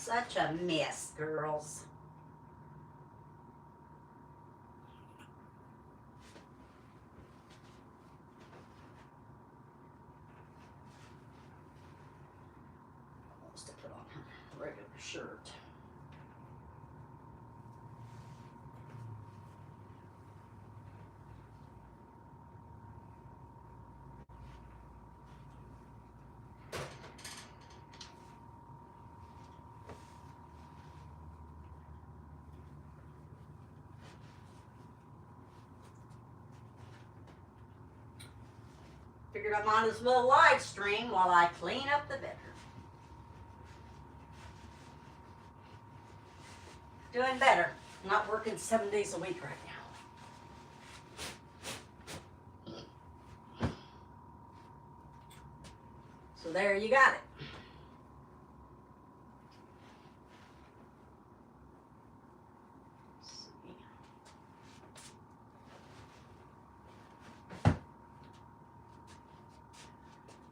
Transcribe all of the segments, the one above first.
Such a mess, girls. Almost to put on a regular shirt. Figured I might as well live stream while I clean up the bedroom. Doing better. Not working 7 days a week right now. So there you got it.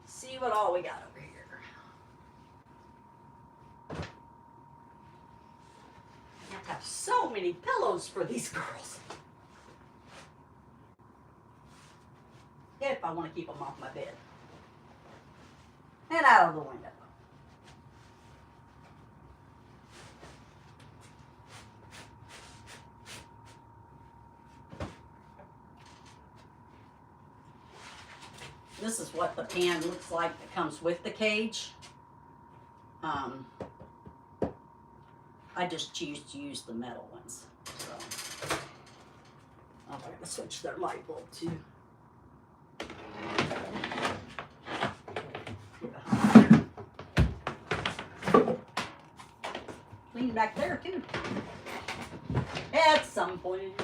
See what all we got over here. I have to have so many pillows for these girls. If I want to keep them off my bed. And out of the window. This is what the pan looks like that comes with the cage. I just choose to use the metal ones. So I'm going to switch their light bulb too. Clean back there too. At some point.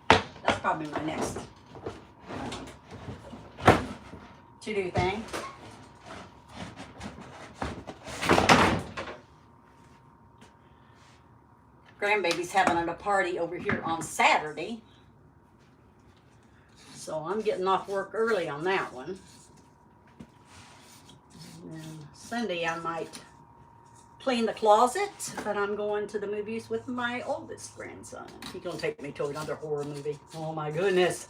That's probably my next to-do thing. Grandbaby's having a party over here on Saturday. So I'm getting off work early on that one. And then Sunday I might clean the closet, but I'm going to the movies with my oldest grandson. He's gonna take me to another horror movie. Oh my goodness.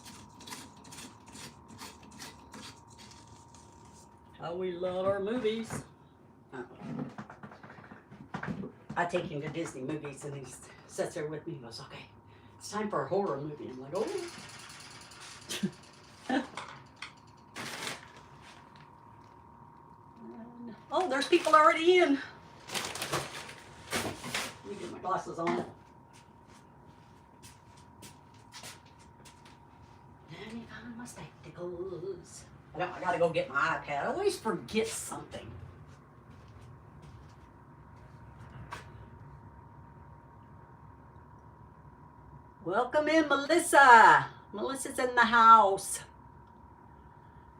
How we love our movies. I take him to Disney movies and he sits there with me and goes, okay, it's time for a horror movie. I'm like, oh. Oh, there's people already in. Let me get my glasses on. Let me find my spectacles. I gotta go get my iPad. I always forget something. Welcome in, Melissa. Melissa's in the house.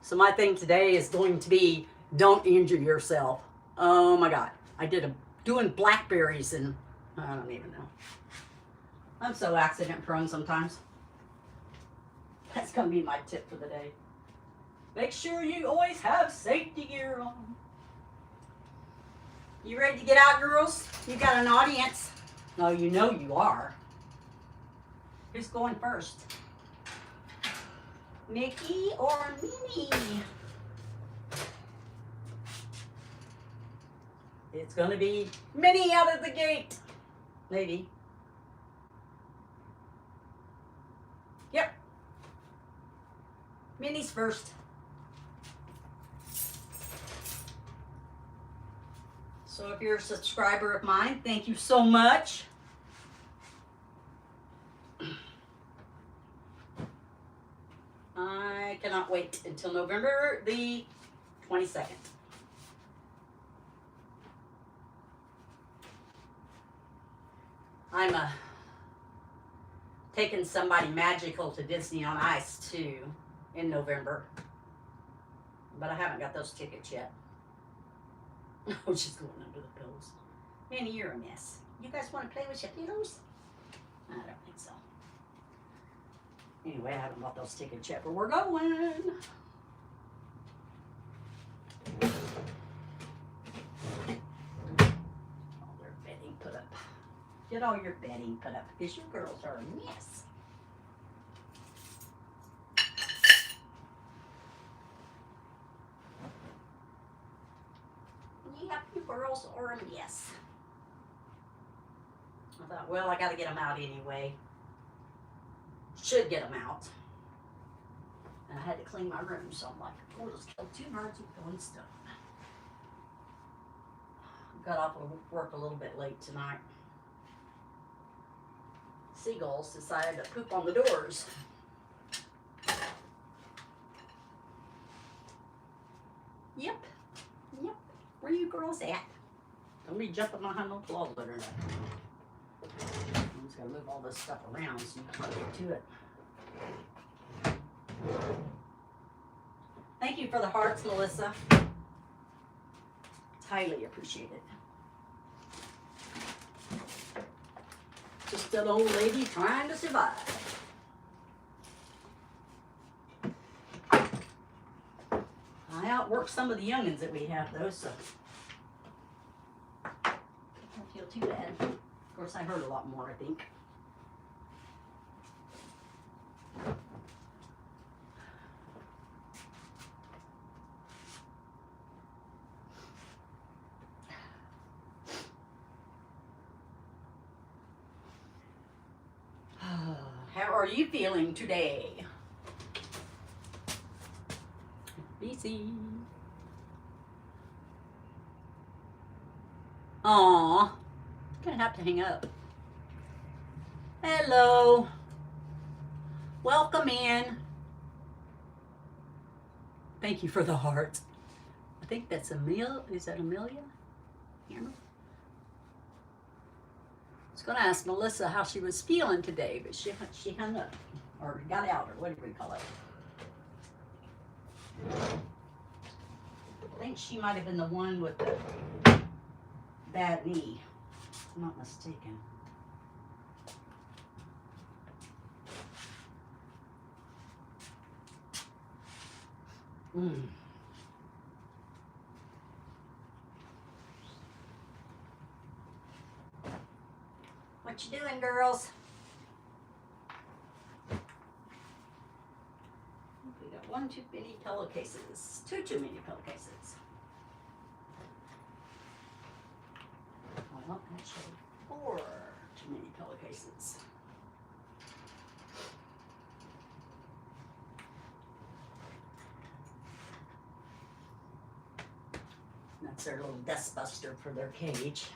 So my thing today is going to be don't injure yourself. Oh my God. I did doing blackberries and I don't even know. I'm so accident prone sometimes. That's gonna be my tip for the day. Make sure you always have safety gear on. You ready to get out, girls? You got an audience. No, you know you are. Who's going first? Mickey or Minnie? It's gonna be Minnie out of the gate. Maybe. Yep. Minnie's first. So if you're a subscriber of mine, thank you so much. I cannot wait until November the 22nd. I'm taking somebody magical to Disney on Ice too in November. But I haven't got those tickets yet. Oh, she's going under the pillows. Minnie, you're a mess. You guys want to play with your pillows? I don't think so. Anyway, I haven't bought those tickets yet, but we're going. Oh, they're fitting. Get all your bedding put up because you girls are a mess. Yep, you girls are a mess. I thought, well, I got to get them out anyway. Should get them out. And I had to clean my room, so I'm like, we'll just kill two birds with one stone. Got off of work a little bit late tonight. Seagulls decided to poop on the doors. Yep. Where you girls at? Don't be jumping behind no closet or nothing. I'm just gonna move all this stuff around so you can get to it. Thank you for the hearts, Melissa. It's highly appreciated. Just an old lady trying to survive. I outwork some of the youngins that we have, though, so I don't feel too bad. Of course, I heard a lot more, I think. How are you feeling today? BC. Aw, gonna have to hang up. Hello. Welcome in. Thank you for the heart. I think that's Amelia. Is that Amelia? I was going to ask Melissa how she was feeling today, but she hung up or got out, or whatever you call it. I think she might have been the one with the bad knee, if I'm not mistaken. What you doing, girls? We got one too many pillowcases. Two too many pillowcases. Well, actually, four too many pillowcases. That's their little dust buster for their cage.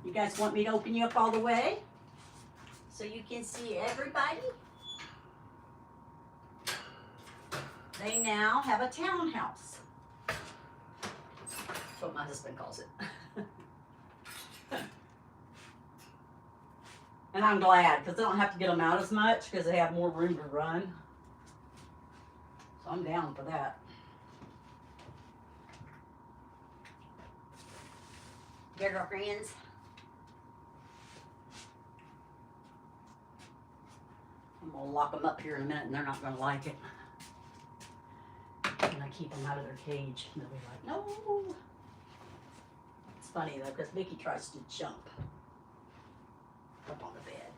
You guys want me to open you up all the way so you can see everybody? They now have a townhouse. That's what my husband calls it. And I'm glad because they don't have to get them out as much because they have more room to run. So I'm down for that. Get our friends. I'm going to lock them up here in a minute and they're not going to like it. And I keep them out of their cage. And they'll be like, no. It's funny though because Mickey tries to jump up on the bed.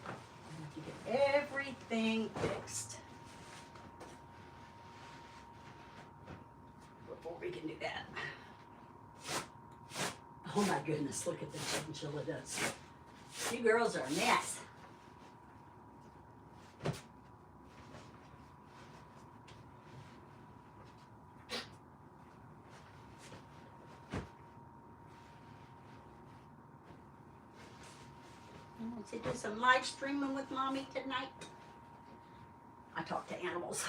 I have to get everything fixed before we can do that. Oh my goodness, look at the chinchilla does. You girls are a mess. I want to do some live streaming with Mommy tonight. I talk to animals.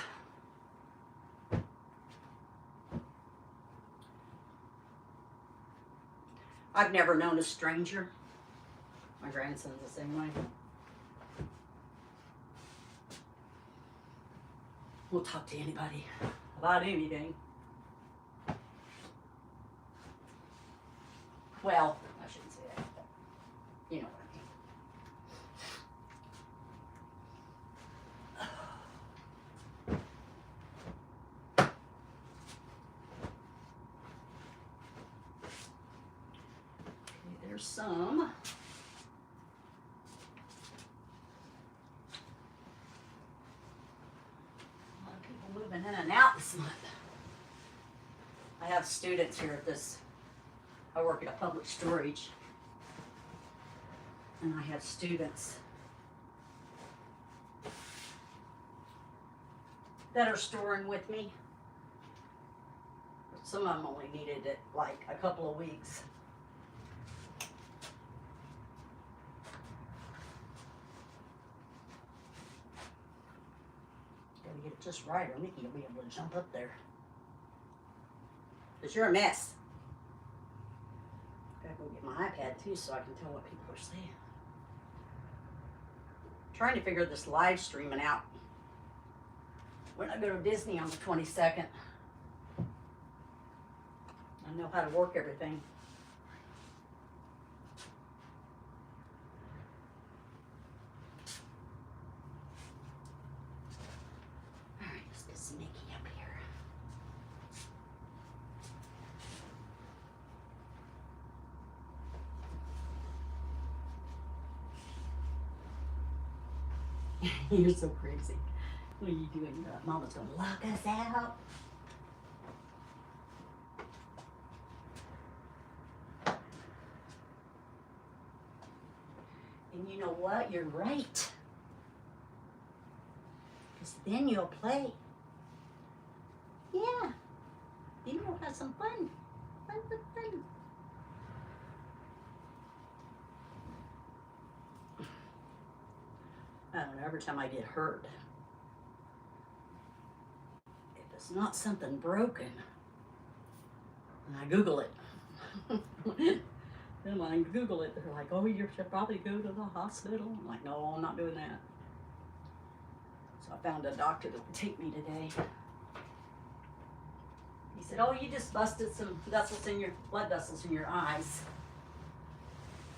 I've never known a stranger. My grandson's the same way. We'll talk to anybody about anything. Well, I shouldn't say that, but you know what I mean. Here's some. A lot of people moving in and out this month. I have students here at this. I work at a public storage. And I have students that are storing with me. Some of them only needed it like a couple of weeks. Gotta get it just right or Nikki will be able to jump up there. Because you're a mess. Gotta go get my iPad too so I can tell what people are saying. Trying to figure this live streaming out. When I go to Disney on the 22nd, I know how to work everything. All right, let's get some Nikki up here. You're so crazy. What are you doing? Mama's gonna lock us out. And you know what? You're right. Because then you'll play. Yeah. Then you'll have some fun. Fun. I don't know, every time I get hurt, if it's not something broken, and I Google it. Then when I Google it, they're like, oh, you should probably go to the hospital. I'm like, no, I'm not doing that. So I found a doctor that would take me today. He said, oh, you just busted some vessels in your, blood vessels in your eyes,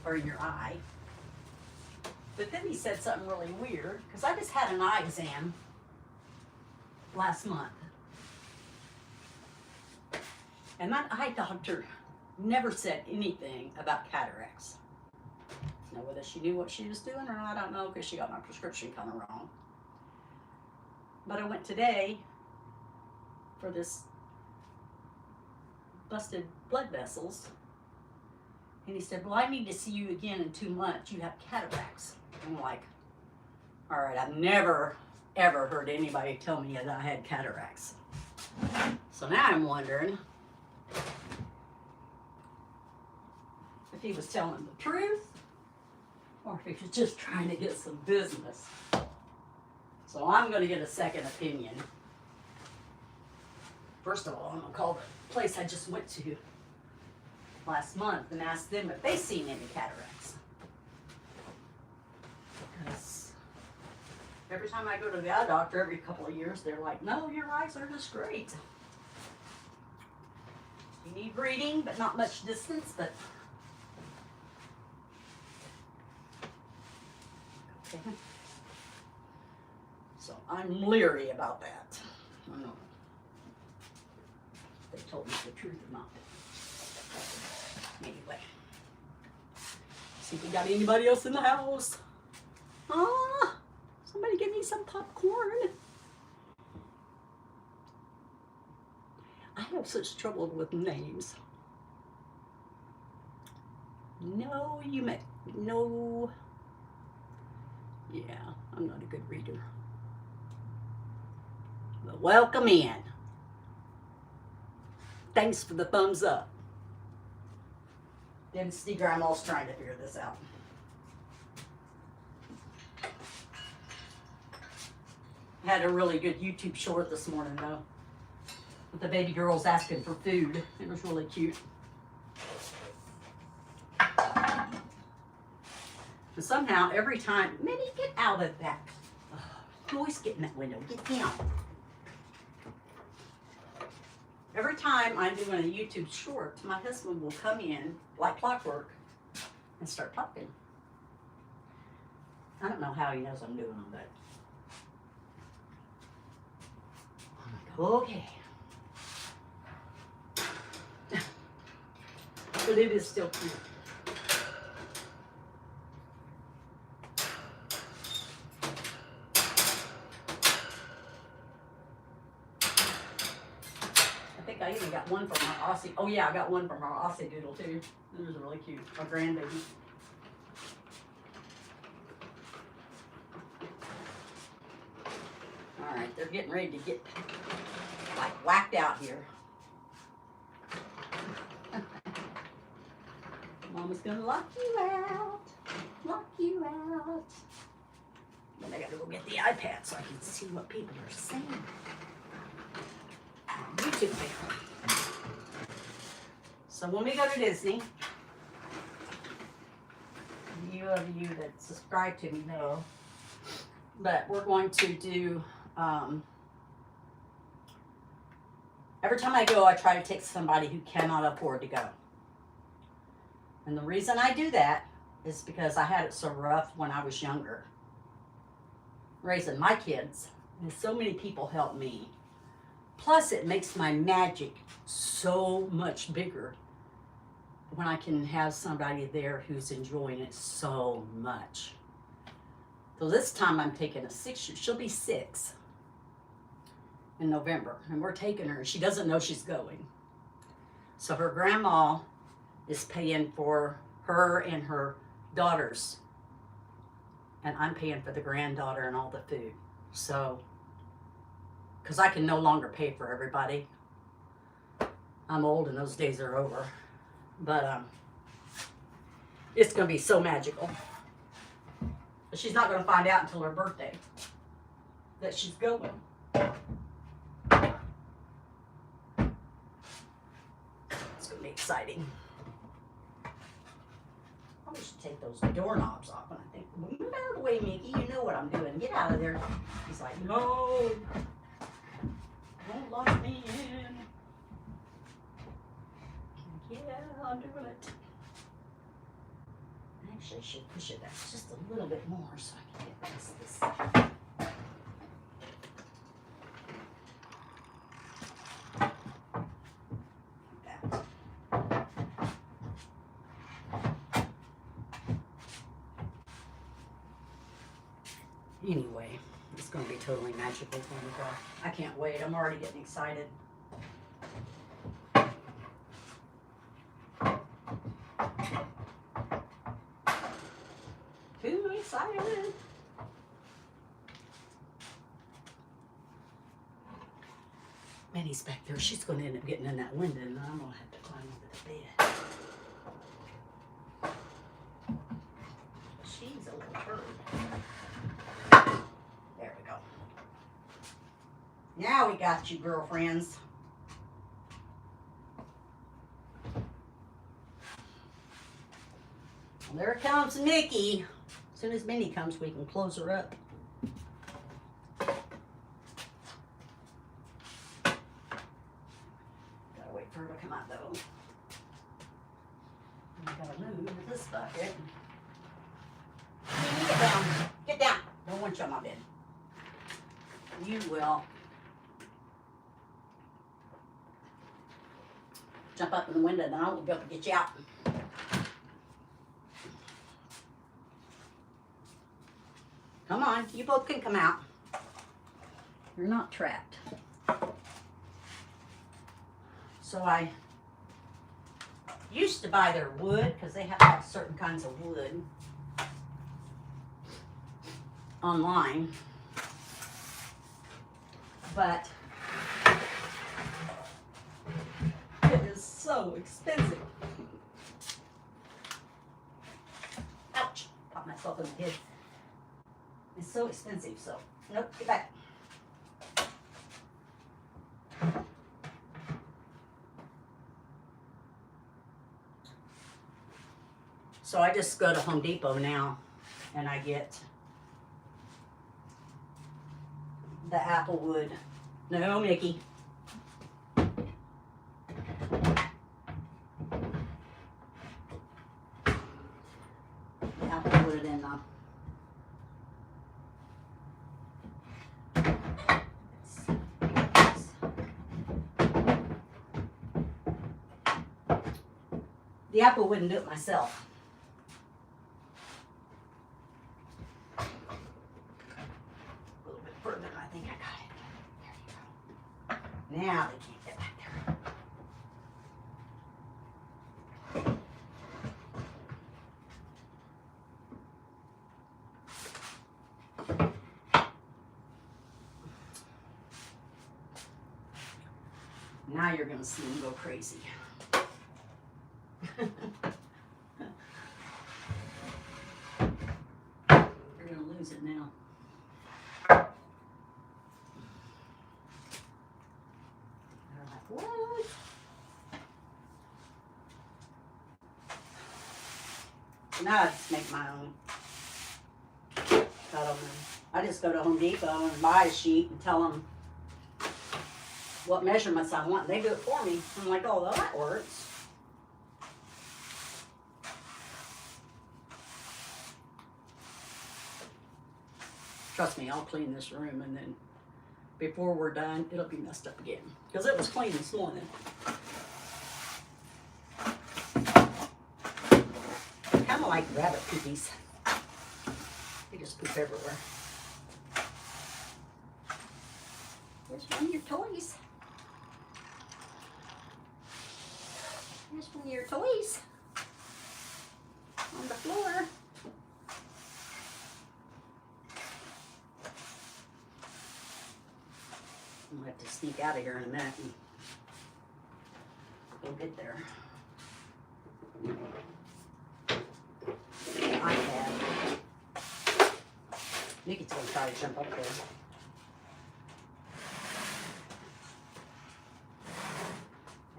or in your eye. But then he said something really weird, because I just had an eye exam last month. And that eye doctor never said anything about cataracts. Now, whether she knew what she was doing or not, I don't know, because she got my prescription kind of wrong. But I went today for this busted blood vessels. And he said, well, I need to see you again in 2 months. You have cataracts. I'm like, all right, I've never, ever heard anybody tell me that I had cataracts. So now I'm wondering if he was telling the truth or if he was just trying to get some business. So I'm going to get a second opinion. First of all, I'm going to call the place I just went to last month and ask them if they've seen any cataracts. Because every time I go to the eye doctor, every couple of years, they're like, no, your eyes are just great. You need reading, but not much distance, but okay. So I'm leery about that. I don't know if they told me the truth or not. Anyway, see if we got anybody else in the house. Ah, somebody give me some popcorn. I have such trouble with names. No, you may. No. Yeah, I'm not a good reader. But welcome in. Thanks for the thumbs up. Density Grandma's trying to figure this out. I had a really good YouTube short this morning though, with the baby girls asking for food. It was really cute. And somehow every time, Minnie, get out of that. You always get in that window. Get down. Every time I'm doing a YouTube short, my husband will come in like clockwork and start talking. I don't know how he knows I'm doing them, but I'm like, okay. But it is still cute. think I even got one from our Aussie. Oh yeah, I got one from our Aussie Doodle too. It was really cute. Our grandbaby. All right, they're getting ready to get like whacked out here. Mama's gonna lock you out. Lock you out. Then I gotta go get the iPad so I can see what people are saying. YouTube family. So when we go to Disney, you of you that subscribe to me know, but we're going to do, every time I go, I try to take somebody who cannot afford to go. And the reason I do that is because I had it so rough when I was younger, raising my kids, and so many people helped me. Plus, it makes my magic so much bigger when I can have somebody there who's enjoying it so much. So this time I'm taking a 6-year, she'll be 6 in November, and we're taking her, and she doesn't know she's going. So her grandma is paying for her and her daughters, and I'm paying for the granddaughter and all the food. So, because I can no longer pay for everybody. I'm old and those days are over. But it's going to be so magical. But she's not going to find out until her birthday that she's going. It's going to be exciting. I should take those doorknobs off. And I think, move out of the way, Mickey. You know what I'm doing. Get out of there. He's like, no. Don't lock me in. Yeah, I'm doing it. Actually, I should push it back just a little bit more so I can get past this. Anyway, it's going to be totally magical when we go. I can't wait. I'm already getting excited. Too excited. Minnie's back there. She's going to end up getting in that window, and I'm going to have to climb over the bed. She's a little turd. There we go. Now we got you, girlfriends. Well, there comes Nikki. As soon as Minnie comes, we can close her up. Gotta wait for her to come out, though. I gotta move this bucket. Get down. Get down. Don't want you on my bed. You will. Jump up in the window and I will be able to get you out. Come on, you both can come out. You're not trapped. So I used to buy their wood because they have certain kinds of wood online. But it is so expensive. Ouch! Popped myself in the head. It's so expensive, so nope, get back. So I just go to Home Depot now and I get the apple wood. No, Mickey. The apple wood and the apple wouldn't do it myself. A little bit further, I think I got it. There you go. Now they can't get back there. Now you're going to see them go crazy. You're going to lose it now. They're like, what? Now I just make my own. I don't know. I just go to Home Depot and buy a sheet and tell them what measurements I want. They do it for me. I'm like, oh, well, that works. Trust me, I'll clean this room, and then before we're done, it'll be messed up again. Because it was clean this morning. Kind of like rabbit poopies. They just poop everywhere. Here's one of your toys. Here's one of your toys on the floor. I'm gonna have to sneak out of here in a minute and go get there. iPad. Nikki's gonna try to jump up there.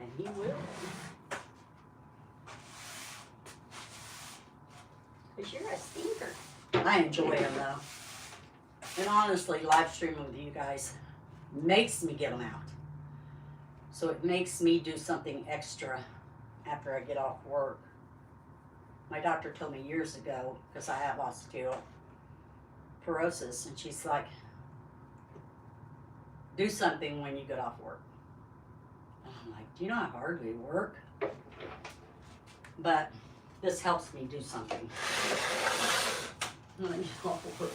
And he will. Because you're a stinker. I enjoy him though. And honestly, live streaming with you guys makes me get them out. So it makes me do something extra after I get off work. My doctor told me years ago, because I have osteoporosis, and she's like, do something when you get off work. And I'm like, do you know how hard we work? But this helps me do something when I get off work.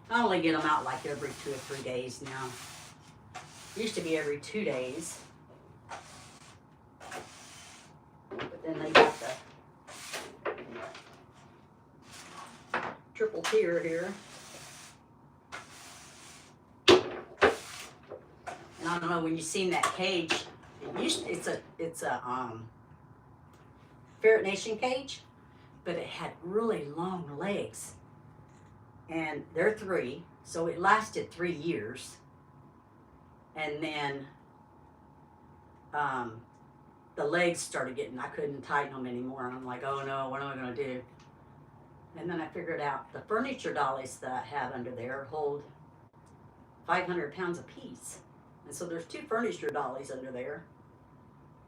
I only get them out like every 2 or 3 days now. It used to be every 2 days. But then they got the triple tier here. And I don't know, when you seen that cage, it's a Ferret Nation cage, but it had really long legs. And they're 3, so it lasted 3 years. And then the legs started getting, I couldn't tighten them anymore. And I'm like, oh no, what am I going to do? And then I figured out the furniture dollies that I have under there hold 500 pounds apiece. And so there's 2 furniture dollies under there.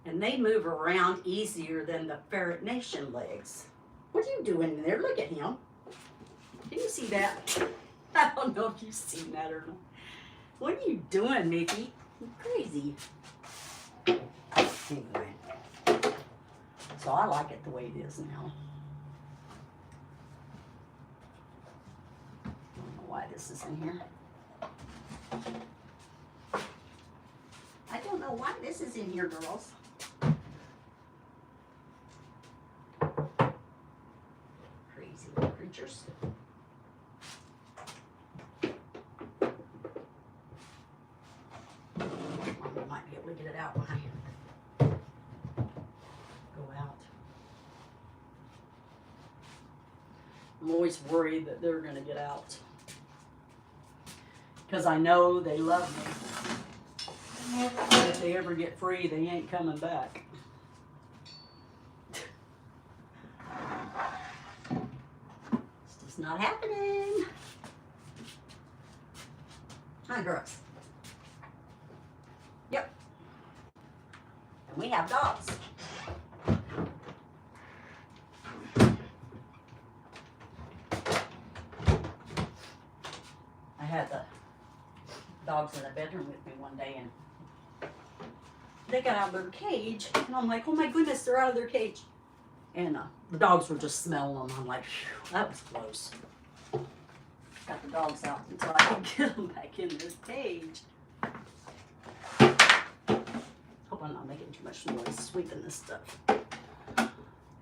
And they move around easier than the Ferret Nation legs. What are you doing there? Look at him. Can you see that? I don't know if you've seen that or not. What are you doing, Mickey? You're crazy. Anyway. So I like it the way it is now. I don't know why this is in here. I don't know why this is in here, girls. Crazy little creatures. I might be able to get it out when I go out. I'm always worried that they're going to get out. Because I know they love me. And if they ever get free, they ain't coming back. It's just not happening. Hi, girls. Yep. And we have dogs. I had the dogs in the bedroom with me one day, and they got out of their cage, and I'm like, oh my goodness, they're out of their cage. And the dogs were just smelling them. I'm like, phew, that was close. Got the dogs out until I could get them back in their cage. Hope I'm not making too much noise sweeping this stuff.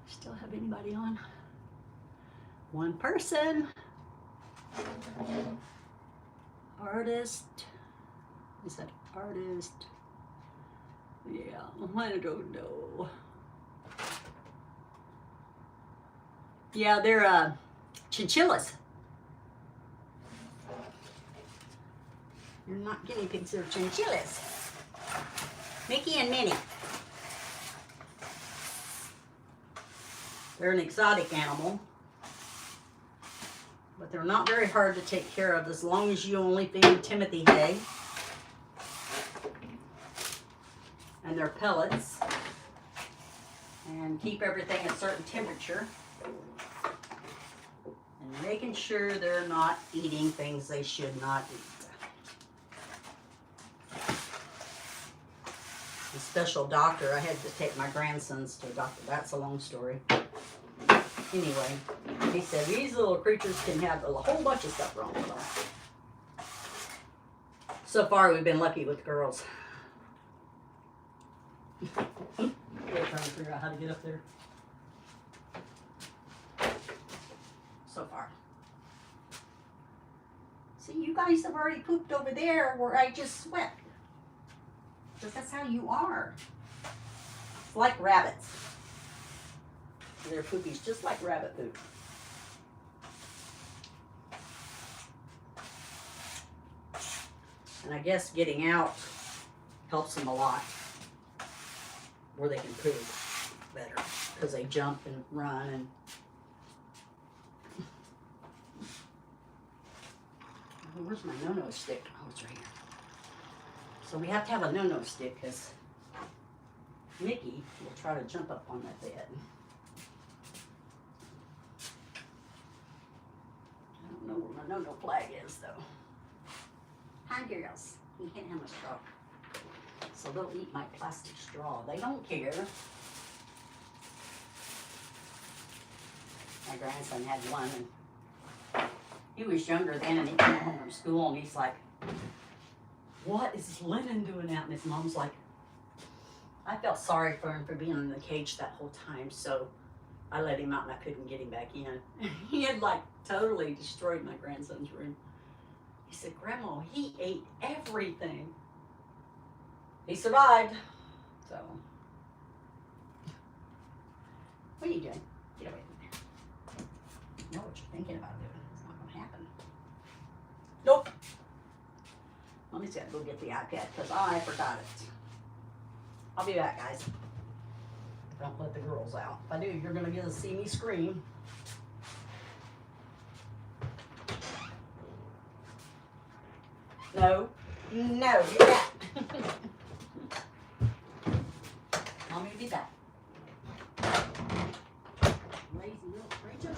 Still have anybody on? One person. Artist. Is that artist? Yeah, I don't know. Yeah, they're chinchillas. You're not guinea pigs, they're chinchillas. Mickey and Minnie. They're an exotic animal, but they're not very hard to take care of as long as you only feed Timothy hay and their pellets and keep everything at a certain temperature and making sure they're not eating things they should not eat. A special doctor, I had to take my grandsons to a doctor. That's a long story. Anyway, he said these little creatures can have a whole bunch of stuff wrong with them. So far, we've been lucky with girls. We're trying to figure out how to get up there. So far. See, you guys have already pooped over there where I just swept. Because that's how you are. It's like rabbits. Their poopy's just like rabbit poop. And I guess getting out helps them a lot. Where they can poop better. Because they jump and run and... Where's my no-no stick? Oh, it's right here. So we have to have a no-no stick because Mickey will try to jump up on that bed. I don't know where my no-no flag is though. Hi girls, you can't have my straw. So they'll eat my plastic straw. They don't care. My grandson had one and he was younger then and he came home from school and he's like, what is Lennon doing out? And his mom's like, I felt sorry for him for being in the cage that whole time, so I let him out and I couldn't get him back in. He had like totally destroyed my grandson's room. He said, Grandma, he ate everything. He survived, so. What are you doing? Get away from there. You know what you're thinking about doing. It's not going to happen. Nope. Mommy's got to go get the iPad because I forgot it. I'll be back, guys. Don't let the girls out. If I do, you're going to get to see me scream. No. No, you're back. Mommy will be back. Lazy little creatures.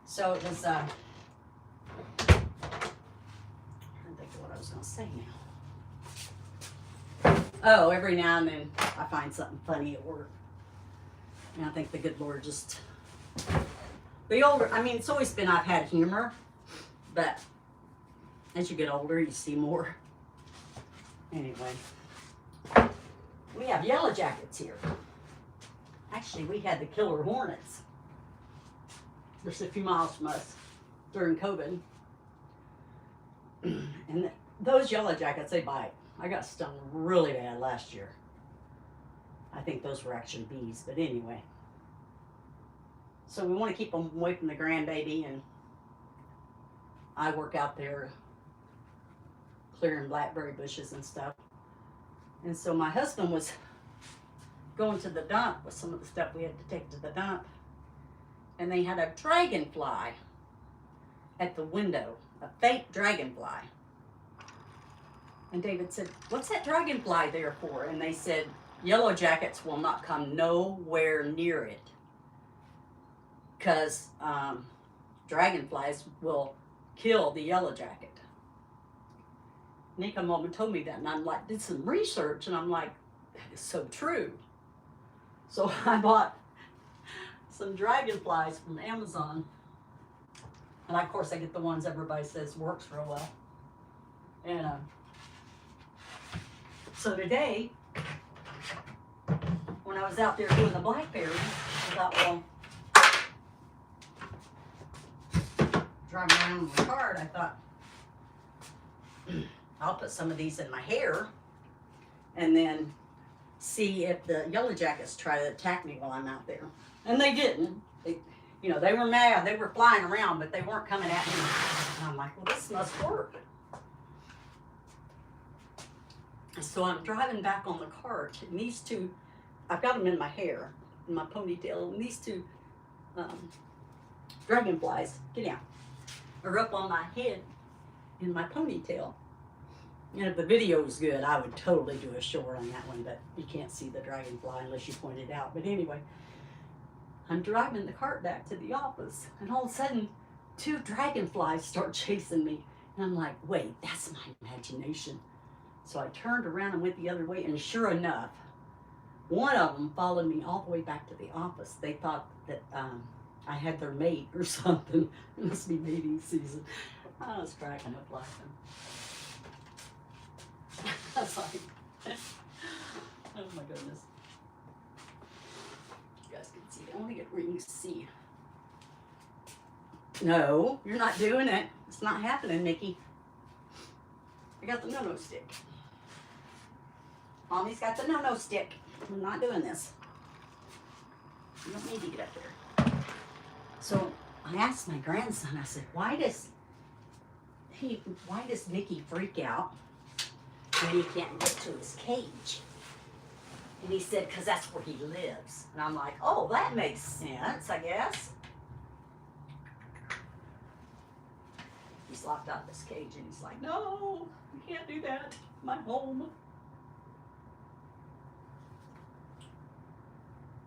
So it was, I'm trying to think of what I was going to say now. Oh, every now and then I find something funny at work. And I think the good Lord just, the older, I mean, it's always been I've had humor, but as you get older, you see more. Anyway, we have yellow jackets here. Actually, we had the killer hornets. Just a few miles from us during COVID. And those yellow jackets, they bite. I got stung really bad last year. I think those were actually bees, but anyway. So we want to keep them away from the grandbaby, and I work out there clearing blackberry bushes and stuff. And so my husband was going to the dump with some of the stuff we had to take to the dump, and they had a dragonfly at the window, a fake dragonfly. And David said, "What's that dragonfly there for?" And they said, "Yellow jackets will not come nowhere near it because dragonflies will kill the yellow jacket." And he come home and told me that, and I'm like, did some research, and I'm like, that is so true. So I bought some dragonflies from Amazon, and of course I get the ones everybody says works real well. And so today, when I was out there doing the blackberries, I thought, well, driving around in my car, I thought, I'll put some of these in my hair and then see if the yellow jackets try to attack me while I'm out there. And they didn't. They were mad. They were flying around, but they weren't coming at me. And I'm like, well, this must work. So I'm driving back on the cart, and these two, I've got them in my hair, in my ponytail, and these two dragonflies, get down, are up on my head in my ponytail. And if the video was good, I would totally do a short on that one, but you can't see the dragonfly unless you point it out. But anyway, I'm driving the cart back to the office, and all of a sudden, two dragonflies start chasing me. And I'm like, wait, that's my imagination. So I turned around and went the other way, and sure enough, one of them followed me all the way back to the office. They thought that I had their mate or something. It must be mating season. I was cracking up laughing. I was like, oh my goodness. You guys can see it. I want to get where you can see. No, you're not doing it. It's not happening, Nikki. I got the no-no stick. Mommy's got the no-no stick. I'm not doing this. You don't need to get up there. So I asked my grandson, I said, why does Mickey freak out when he can't get to his cage? And he said, because that's where he lives. And I'm like, oh, that makes sense, I guess. He's locked out of his cage, and he's like, no, you can't do that. My home.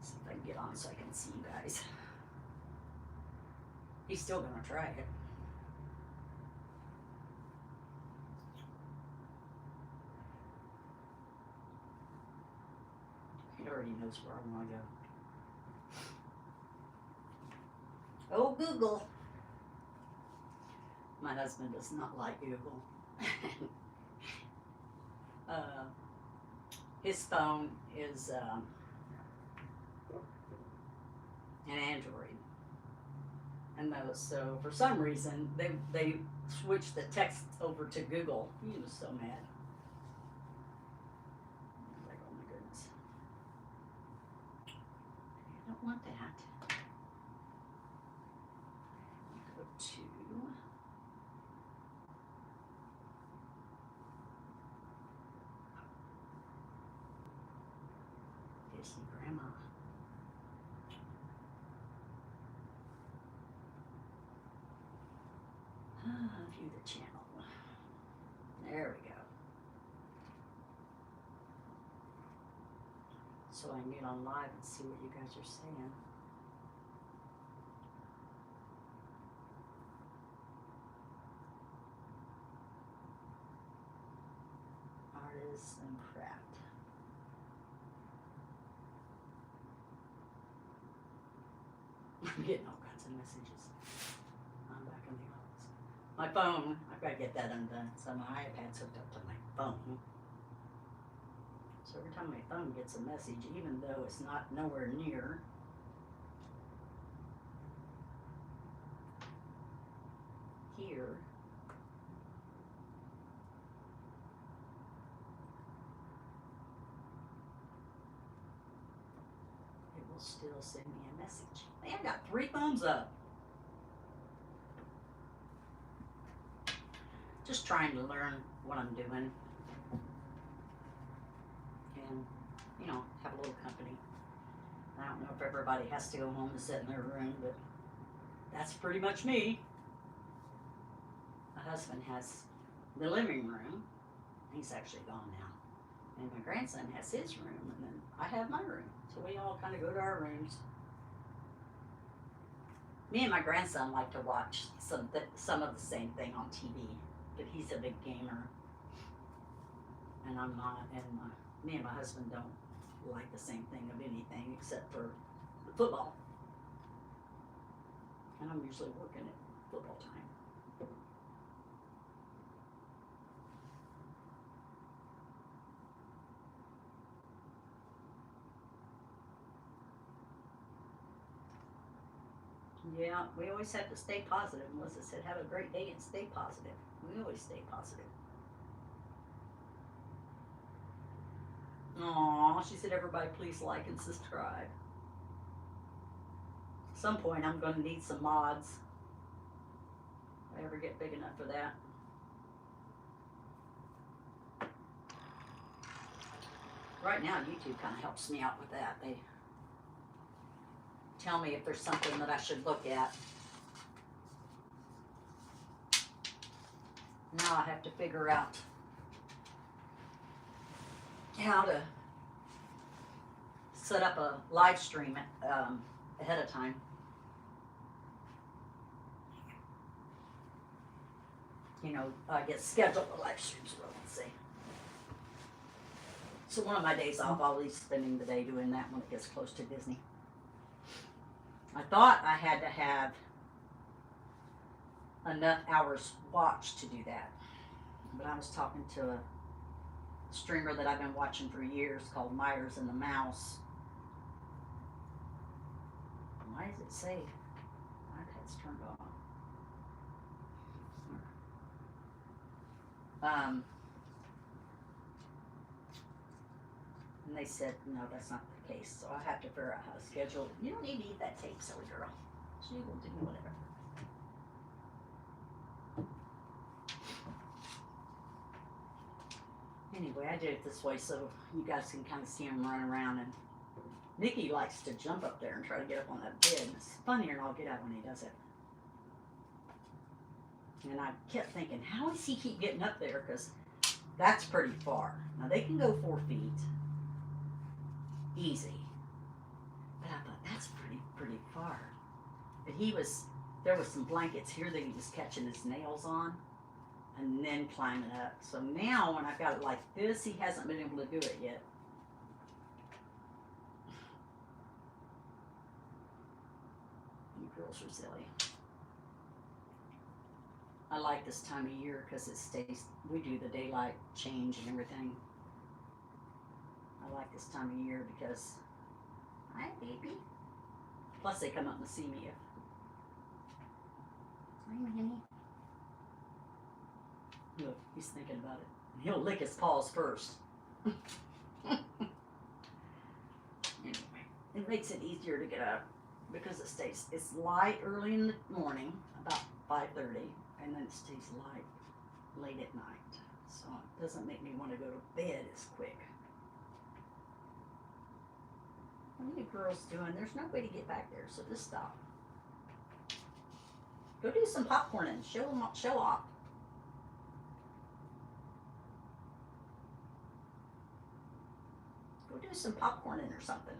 See if I can get on so I can see you guys. He's still gonna try it. He already knows where I want to go. Oh, Google. My husband does not like Google. His phone is an Android. And so for some reason, they switched the text over to Google. He was so mad. I was like, oh my goodness. I don't want that. Go to Disney Grandma. View the channel. There we go. So I can get on live and see what you guys are saying. Artists and craft. I'm getting all kinds of messages. I'm back in the office. My phone, I've got to get that undone. So my iPad's hooked up to my phone. So every time my phone gets a message, even though it's not nowhere near, here, it will still send me a message. Hey, I've got 3 thumbs up. Just trying to learn what I'm doing. And, have a little company. I don't know if everybody has to go home and sit in their room, but that's pretty much me. My husband has the living room. He's actually gone now. And my grandson has his room, and then I have my room. So we all kind of go to our rooms. Me and my grandson like to watch some of the same thing on TV, but he's a big gamer, and I'm not. And me and my husband don't like the same thing of anything except for the football. And I'm usually working at football time. Yeah, we always have to stay positive. Melissa said, have a great day and stay positive. We always stay positive. Aw, she said, everybody please like and subscribe. At some point, I'm going to need some mods. If I ever get big enough for that. Right now, YouTube kind of helps me out with that. They tell me if there's something that I should look at. Now I have to figure out how to set up a live stream ahead of time. You know, I get scheduled the live streams, well, let's see. So one of my days off, I'll be spending the day doing that when it gets close to Disney. I thought I had to have enough hours watched to do that. But I was talking to a streamer that I've been watching for years called Myers and the Mouse. Why does it say iPad's turned on? And they said, no, that's not the case. So I have to figure out how to schedule. You don't need to eat that tape, silly girl. She will do whatever. Anyway, I did it this way so you guys can kind of see him run around. And Nikki likes to jump up there and try to get up on that bed. It's funnier than I'll get out when he does it. And I kept thinking, how does he keep getting up there? Because that's pretty far. Now, they can go 4 feet. Easy. But I thought, that's pretty far. But there was some blankets here that he was catching his nails on and then climbing up. So now when I've got it like this, he hasn't been able to do it yet. You girls are silly. I like this time of year because it stays, we do the daylight change and everything. I like this time of year because, hi baby. Plus they come up and see me if, hi Minnie. Look, he's thinking about it. He'll lick his paws first. Anyway, it makes it easier to get up because it's light early in the morning, about 5:30, and then it stays light late at night. So it doesn't make me want to go to bed as quick. What are you girls doing? There's no way to get back there, so just stop. Go do some popcorn and show off. Go do some popcorn or something.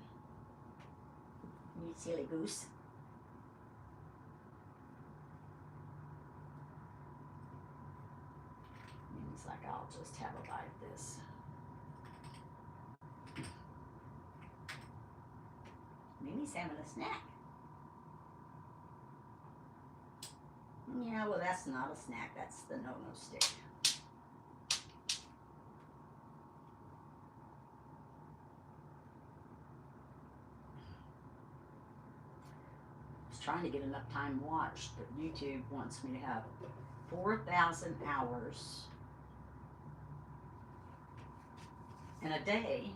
You silly goose. And he's like, I'll just have a bite of this. Mimi's having a snack. Yeah, well, that's not a snack. That's the no-no stick. I was trying to get enough time watched, but YouTube wants me to have 4,000 hours in a day.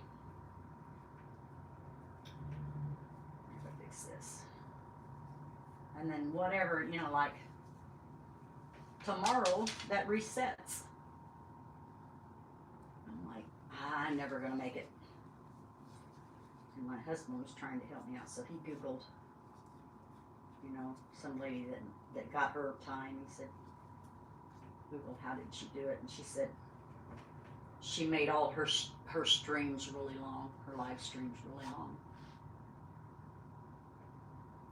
This and then whatever, you know, like tomorrow that resets. I'm like, I'm never gonna make it. And my husband was trying to help me out, so he Googled, you know, some lady that got her time. He said, Google, how did she do it? And she said she made all her streams really long, her live streams really long.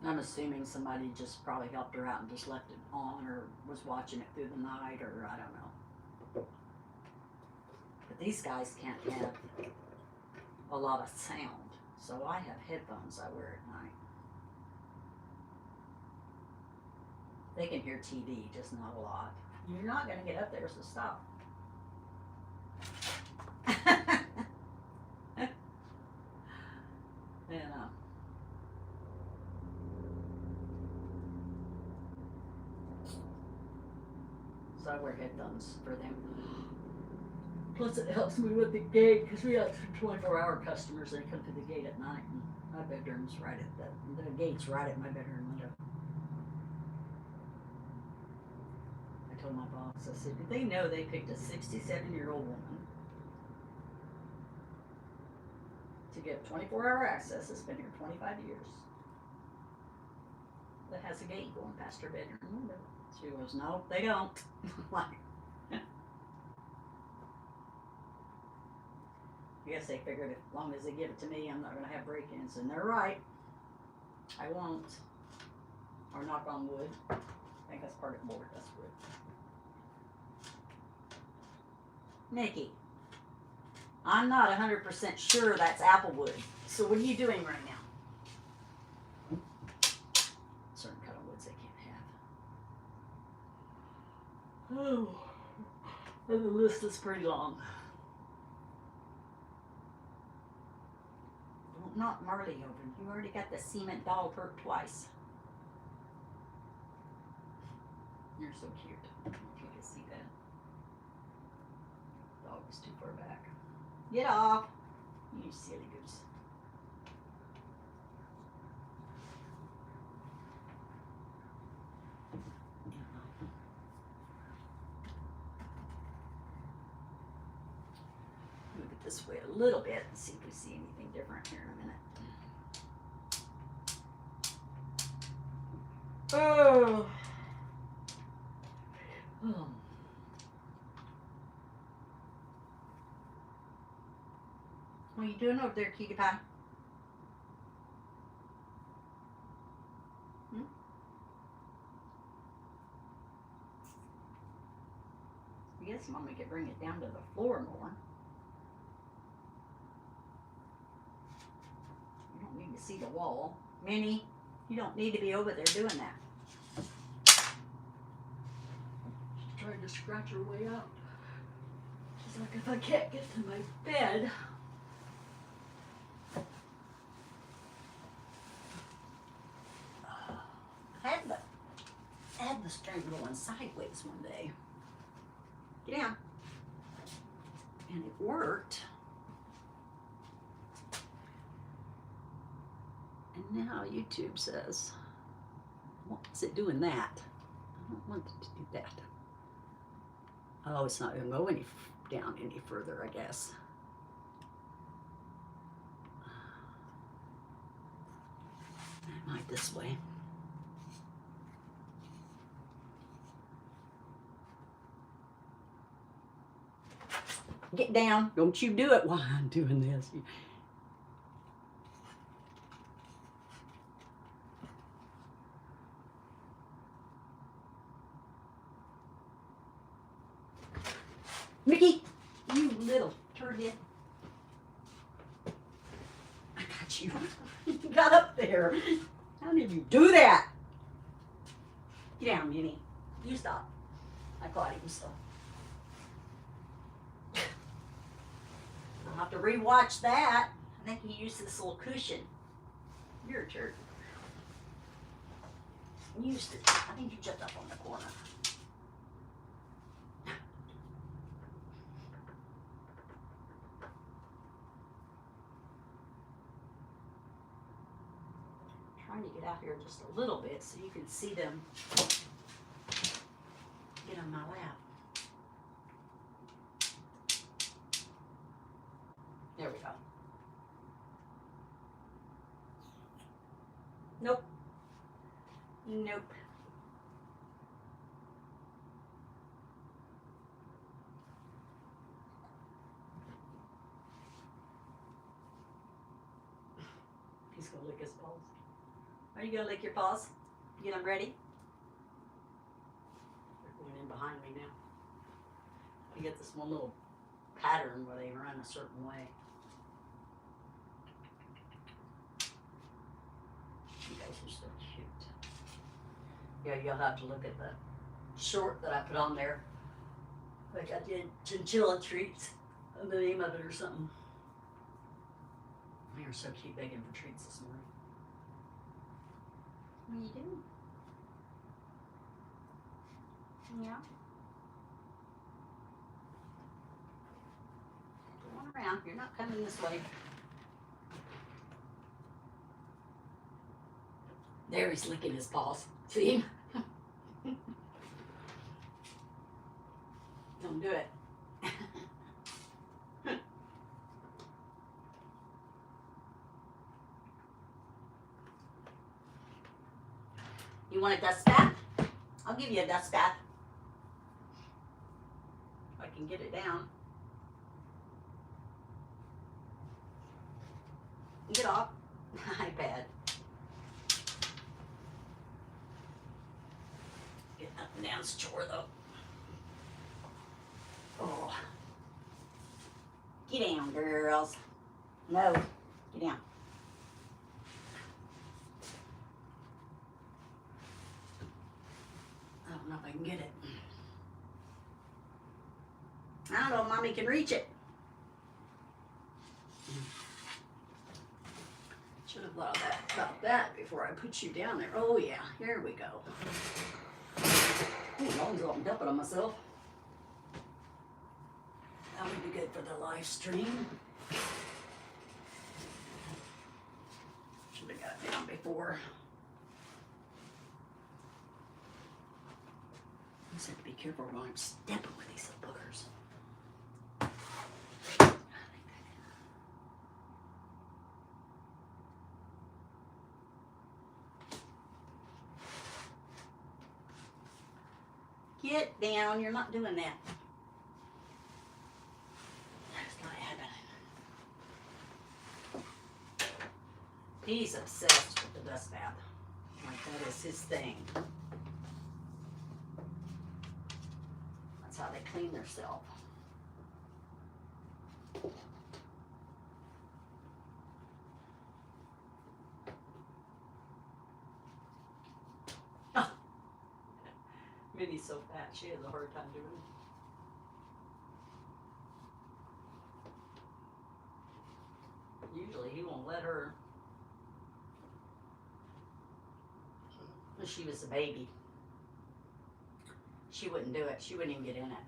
I'm assuming somebody just probably helped her out and just left it on, or was watching it through the night, or I don't know. But these guys can't have a lot of sound, so I have headphones I wear at night. They can hear TV, just not a lot. You're not going to get up there, so stop. And, so I wear headphones for them. Plus it helps me with the gate, because we have 24-hour customers that come through the gate at night, and my bedroom's right at the gate's right at my bedroom window. I told my boss, I said, did they know they picked a 67-year-old woman to get 24-hour access that's been here 25 years, that has a gate going past her bedroom window? She goes, no, they don't. Like, I guess they figured as long as they give it to me, I'm not going to have break-ins. And they're right. I won't. Or knock on wood. I think that's part of the board. That's wood. Nikki, I'm not 100% sure that's apple wood. So what are you doing right now? Certain kind of woods they can't have. Oh, and the list is pretty long. Don't knock Marley over. You already got the cement dog hurt twice. You're so cute. I don't know if you can see that. Dog was too far back. Get off, you silly goose. Move it this way a little bit and see if we see anything different here in a minute. Oh. Oh. What are you doing over there, cutie pie? I guess Mommy could bring it down to the floor more. You don't need to see the wall. Minnie, you don't need to be over there doing that. She's trying to scratch her way out. She's like, if I can't get to my bed. I had the string going sideways one day. Get down. And it worked. And now YouTube says, why is it doing that? I don't want it to do that. Oh, it's not going to go down any further, I guess. I might this way. Get down. Don't you do it while I'm doing this. Mickey, you little turdhead. I got you. You got up there. How did you do that? Get down, Minnie. You stop. I caught him, so. I'll have to rewatch that. I think he used this little cushion. You're a jerk. You used it. I think you jumped up on the corner. Trying to get out here just a little bit so you can see them get on my lap. There we go. Nope. Nope. He's gonna lick his paws. Are you gonna lick your paws? You get them ready? They're going in behind me now. I get this one little pattern where they run a certain way. You guys are so cute. Yeah, you'll have to look at the short that I put on there. Like I did chinchilla treats, the name of it or something. They were so cute begging for treats this morning. What are you doing? Yeah. Go on around. You're not coming this way. There he's licking his paws. See? Don't do it. You want a dust bath? I'll give you a dust bath. If I can get it down. Get off. iPad. Getting up and down's a chore though. Oh. Get down, girls. No. Get down. I don't know if I can get it. I don't know if Mommy can reach it. Should have thought about that before I put you down there. Oh yeah, here we go. Ooh, as long as I'm dumping on myself. That would be good for the live stream. Should have got it down before. I just have to be careful when I'm stepping with these little boogers. Get down, you're not doing that. That's not happening. He's obsessed with the dust bath. Like that is his thing. That's how they clean themselves. Minnie's so fat, she has a hard time doing it. Usually he won't let her. When she was a baby, she wouldn't do it. She wouldn't even get in it.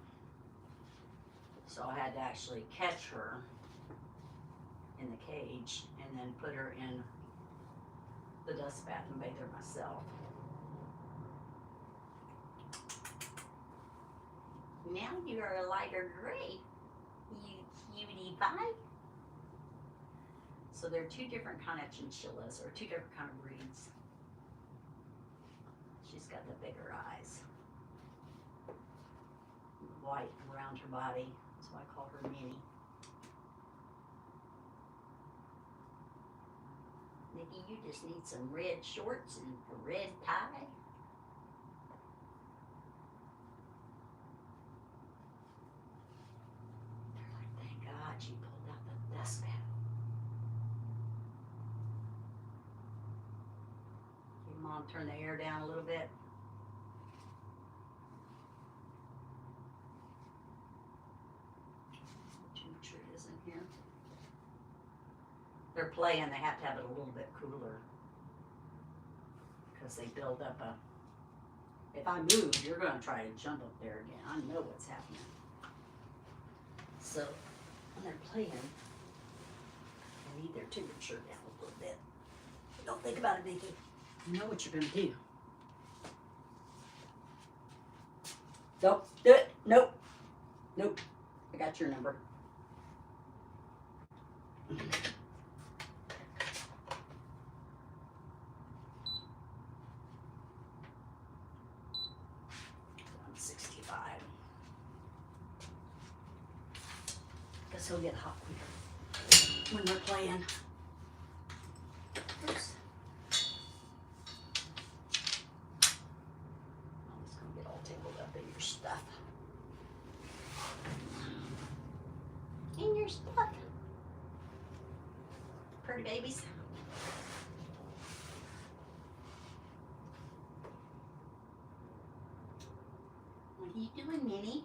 So I had to actually catch her in the cage and then put her in the dust bath and bathe her myself. Now you are a lighter gray, you cutie pie. So there are two different kind of chinchillas, or two different kind of breeds. She's got the bigger eyes. White around her body, so I call her Minnie. Nikki, you just need some red shorts and a red tie. She pulled out the dust bath. Your mom turn the air down a little bit. Too much it is in here. They're playing, they have to have it a little bit cooler because they build up a. If I move, you're going to try to jump up there again. I know what's happening. So. When they're playing, they need their temperature down a little bit. Don't think about it, Nikki. You know what you're going to do. Don't do it. Nope. Nope. I got your number. will get hot quicker when they're playing. Oops. I'm just going to get all tangled up in your stuff. In your stuff. Pretty babies. What are you doing, Minnie?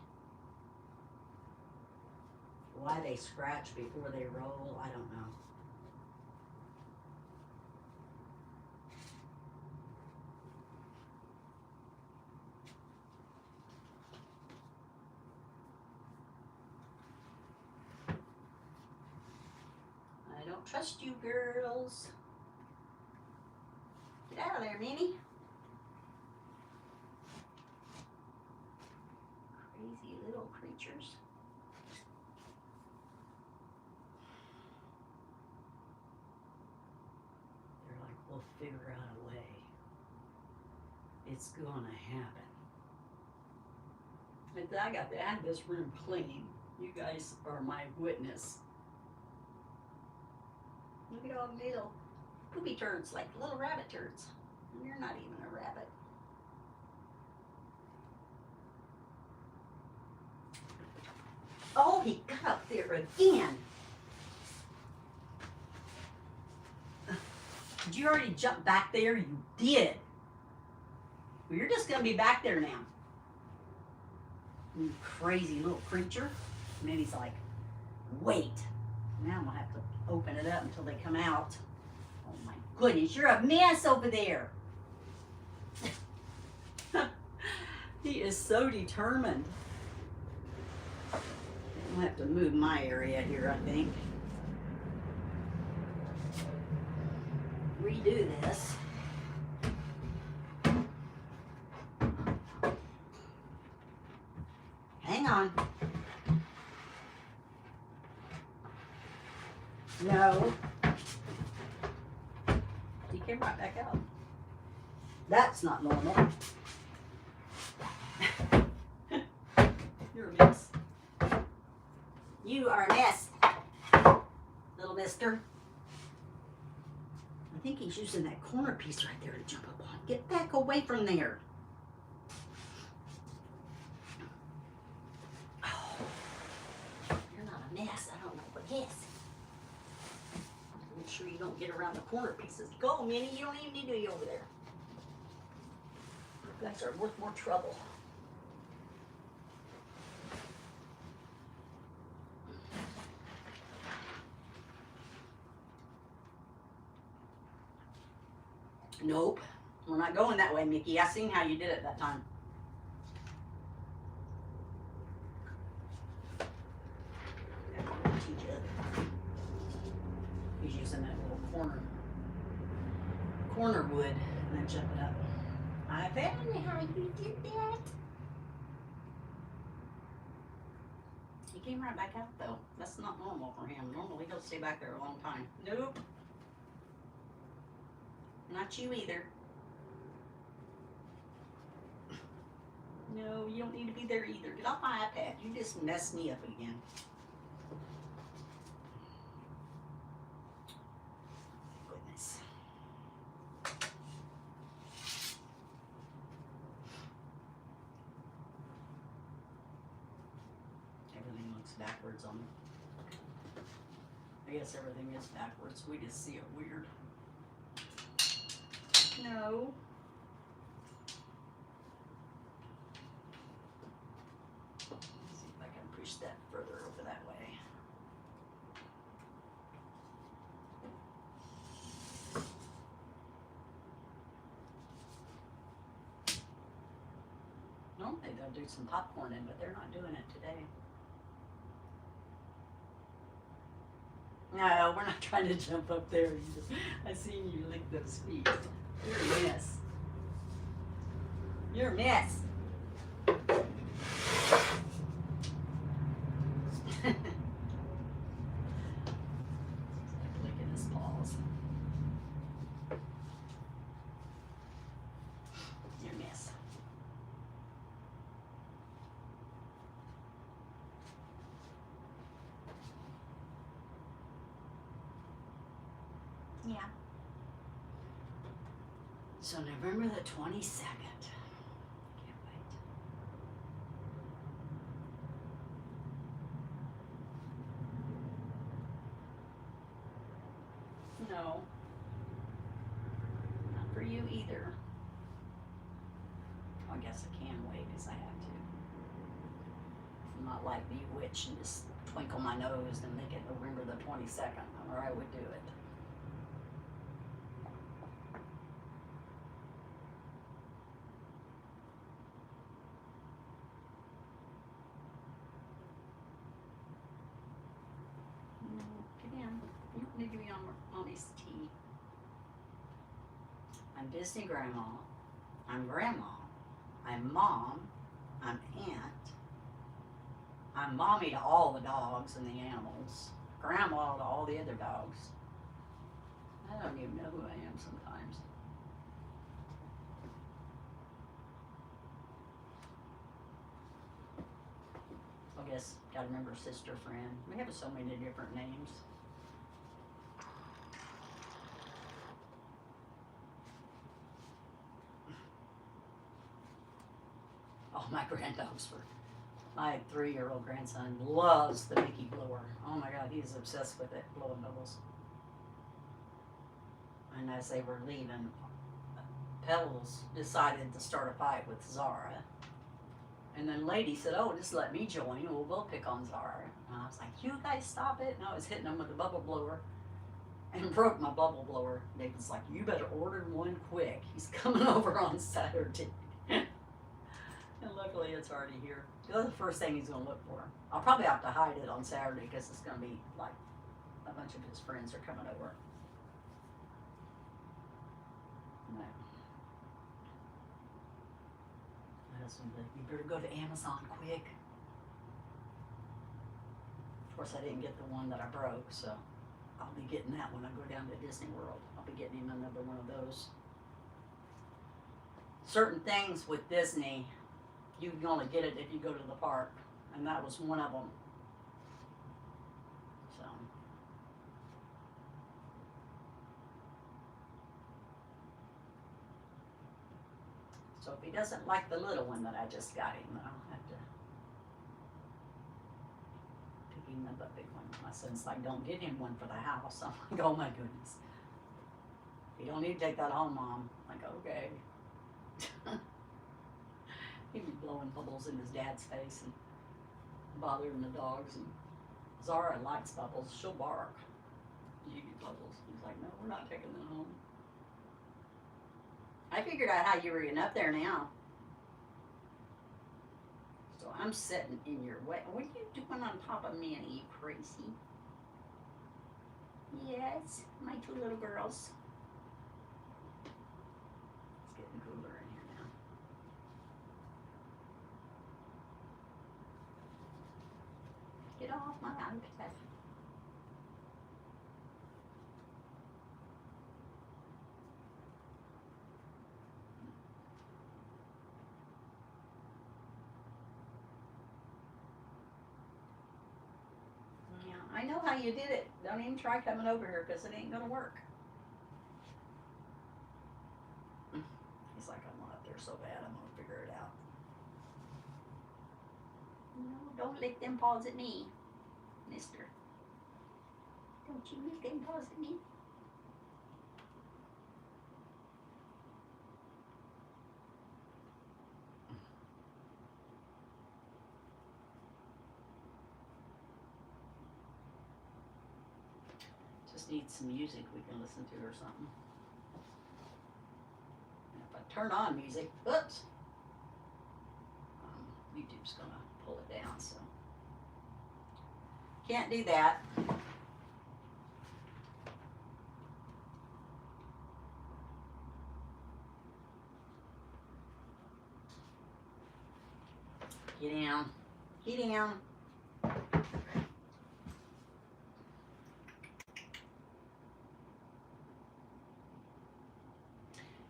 Why they scratch before they roll, I don't know. I don't trust you girls. Get out of there, Minnie. Crazy little creatures. They're like, we'll figure out a way. It's gonna happen. But I got to have this room clean. You guys are my witness. Look at all the little poopy turds, like little rabbit turds. And you're not even a rabbit. Oh, he got up there again. Did you already jump back there? You did. Well, you're just going to be back there now. You crazy little creature. And then he's like, wait. Now I'm going to have to open it up until they come out. Oh my goodness, you're a mess over there. He is so determined. I'll have to move my area here, I think. Redo this. Hang on. No. He came right back out. That's not normal. You're a mess. You are a mess, little mister. I think he's using that corner piece right there to jump up on. Get back away from there. Oh, you're not a mess. I don't know what is. Make sure you don't get around the corner pieces. Go, Minnie. You don't even need to be over there. You guys are worth more trouble. Nope. We're not going that way, Mickey. I seen how you did it that time. He's using that little corner wood and then jumping up. I found how you did that. He came right back out though. That's not normal for him. Normally he'll stay back there a long time. Nope. Not you either. No, you don't need to be there either. Get off my iPad. You just messed me up again. Goodness. Everything looks backwards on me. I guess everything is backwards. We just see it weird. No. Let's see if I can push that further over that way. Normally they'll do some popcorn in, but they're not doing it today. No, we're not trying to jump up there. I seen you lick those feet. You're a mess. You're a mess. Licking his paws. You're a mess. Yeah. So November the 22nd. Can't wait. No. Not for you either. I guess I can wait because I have to. I'm not like Bewitched and just twinkle my nose and make it November the 22nd, or I would do it. No, get in. You need to be on Mommy's tea. I'm Disney Grandma. I'm Grandma. I'm Mom. I'm Aunt. I'm Mommy to all the dogs and the animals. Grandma to all the other dogs. I don't even know who I am sometimes. I guess gotta remember sister, friend. We have so many different names. Oh, my granddogs were. My 3-year-old grandson loves the Mickey blower. Oh my God, he is obsessed with it, blowing bubbles. And as they were leaving, Pebbles decided to start a fight with Zara. And then Lady said, oh, just let me join. We'll pick on Zara. And I was like, you guys stop it. And I was hitting them with the bubble blower and broke my bubble blower. David's like, you better order one quick. He's coming over on Saturday. And luckily it's already here. That's the first thing he's going to look for. I'll probably have to hide it on Saturday because it's going to be like a bunch of his friends are coming over. No. My husband's like, you better go to Amazon quick. Of course, I didn't get the one that I broke, so I'll be getting that when I go down to Disney World. I'll be getting him another one of those. Certain things with Disney, you can only get it if you go to the park, and that was one of them. So if he doesn't like the little one that I just got him, then I'll have to pick him up a big one. My son's like, don't get him one for the house. I'm like, oh my goodness. You don't need to take that home, Mom. I'm like, okay. He'd be blowing bubbles in his dad's face and bothering the dogs. And Zara likes bubbles. She'll bark. You get bubbles. He's like, no, we're not taking them home. I figured out how you were getting up there now. So I'm sitting in your way. What are you doing on top of me, you crazy? Yes, my 2 little girls. It's getting cooler in here now. Get off my iPad. Yeah, I know how you did it. Don't even try coming over here because it ain't gonna work. He's like, I'm up there so bad, I'm gonna figure it out. No, don't lick them paws at me, mister. Don't you lick them paws at me. Just need some music we can listen to or something. And if I turn on music, oops, YouTube's gonna pull it down, so can't do that. Get down. Get down.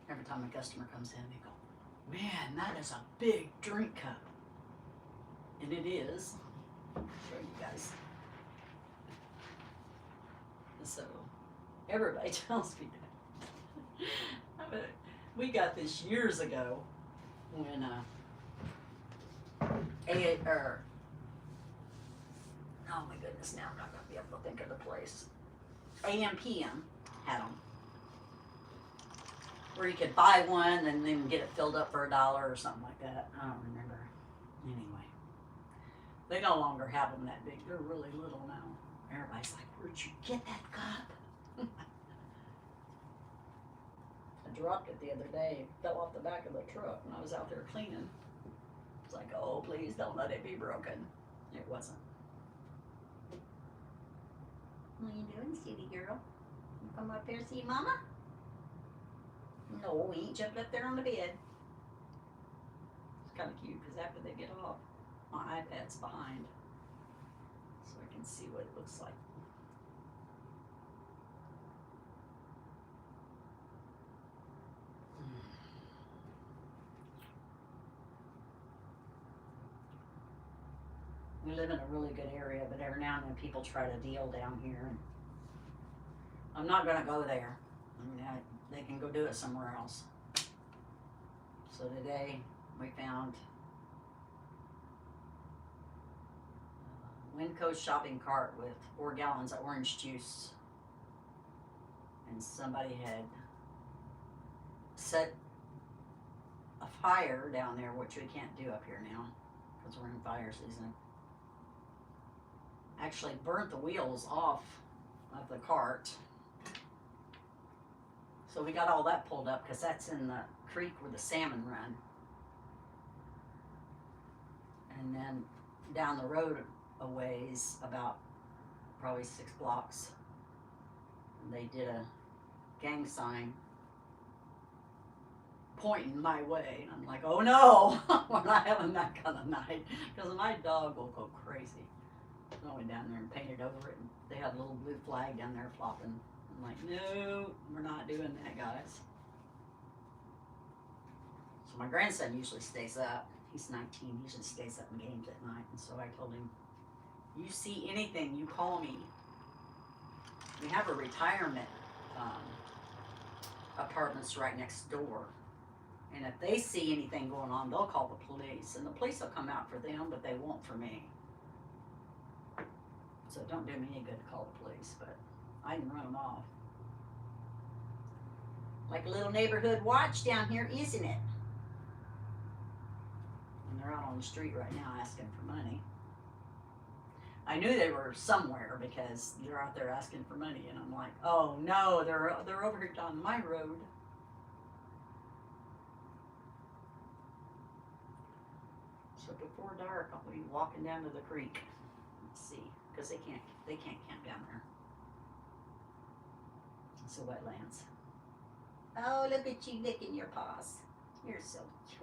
Every time a customer comes in, they go, man, that is a big drink cup. And it is. I'll show you guys. So, Everybody tells me that. We got this years ago when oh my goodness, now I'm not going to be able to think of the place. AM/PM had them, where you could buy one and then get it filled up for $1 or something like that. I don't remember. Anyway, they no longer have them that big. They're really little now. Everybody's like, "Where'd you get that cup?" I dropped it the other day. It fell off the back of the truck when I was out there cleaning. It's like, oh, please don't let it be broken. It wasn't. What are you doing, city girl? You come up here see Mama? No, we ain't jumped up there on the bed. It's kind of cute because after they get off, my iPad's behind, so I can see what it looks like. We live in a really good area, but every now and then people try to deal down here. And I'm not going to go there. I mean, they can go do it somewhere else. So today we found Winco's shopping cart with 4 gallons of orange juice. And somebody had set a fire down there, which we can't do up here now because we're in fire season. Actually burnt the wheels off of the cart. So we got all that pulled up because that's in the creek where the salmon run. And then down the road a ways, about probably 6 blocks, they did a gang sign pointing my way. And I'm like, oh no, we're not having that kind of night, because my dog will go crazy. I went down there and painted over it, and they had a little blue flag down there flopping. I'm like, no, we're not doing that, guys. So my grandson usually stays up. He's 19, he usually stays up in games at night. And so I told him, you see anything, you call me. We have a retirement apartments right next door. And if they see anything going on, they'll call the police. And the police will come out for them, but they won't for me. So it don't do me any good to call the police, but I can run them off. Like a little neighborhood watch down here, isn't it? And they're out on the street right now asking for money. I knew they were somewhere because they're out there asking for money, and I'm like, oh no, they're over here down my road. So before dark, I'll be walking down to the creek. Let's see, because they can't camp down there. It's a wetlands. Oh, look at you licking your paws. You're so cute.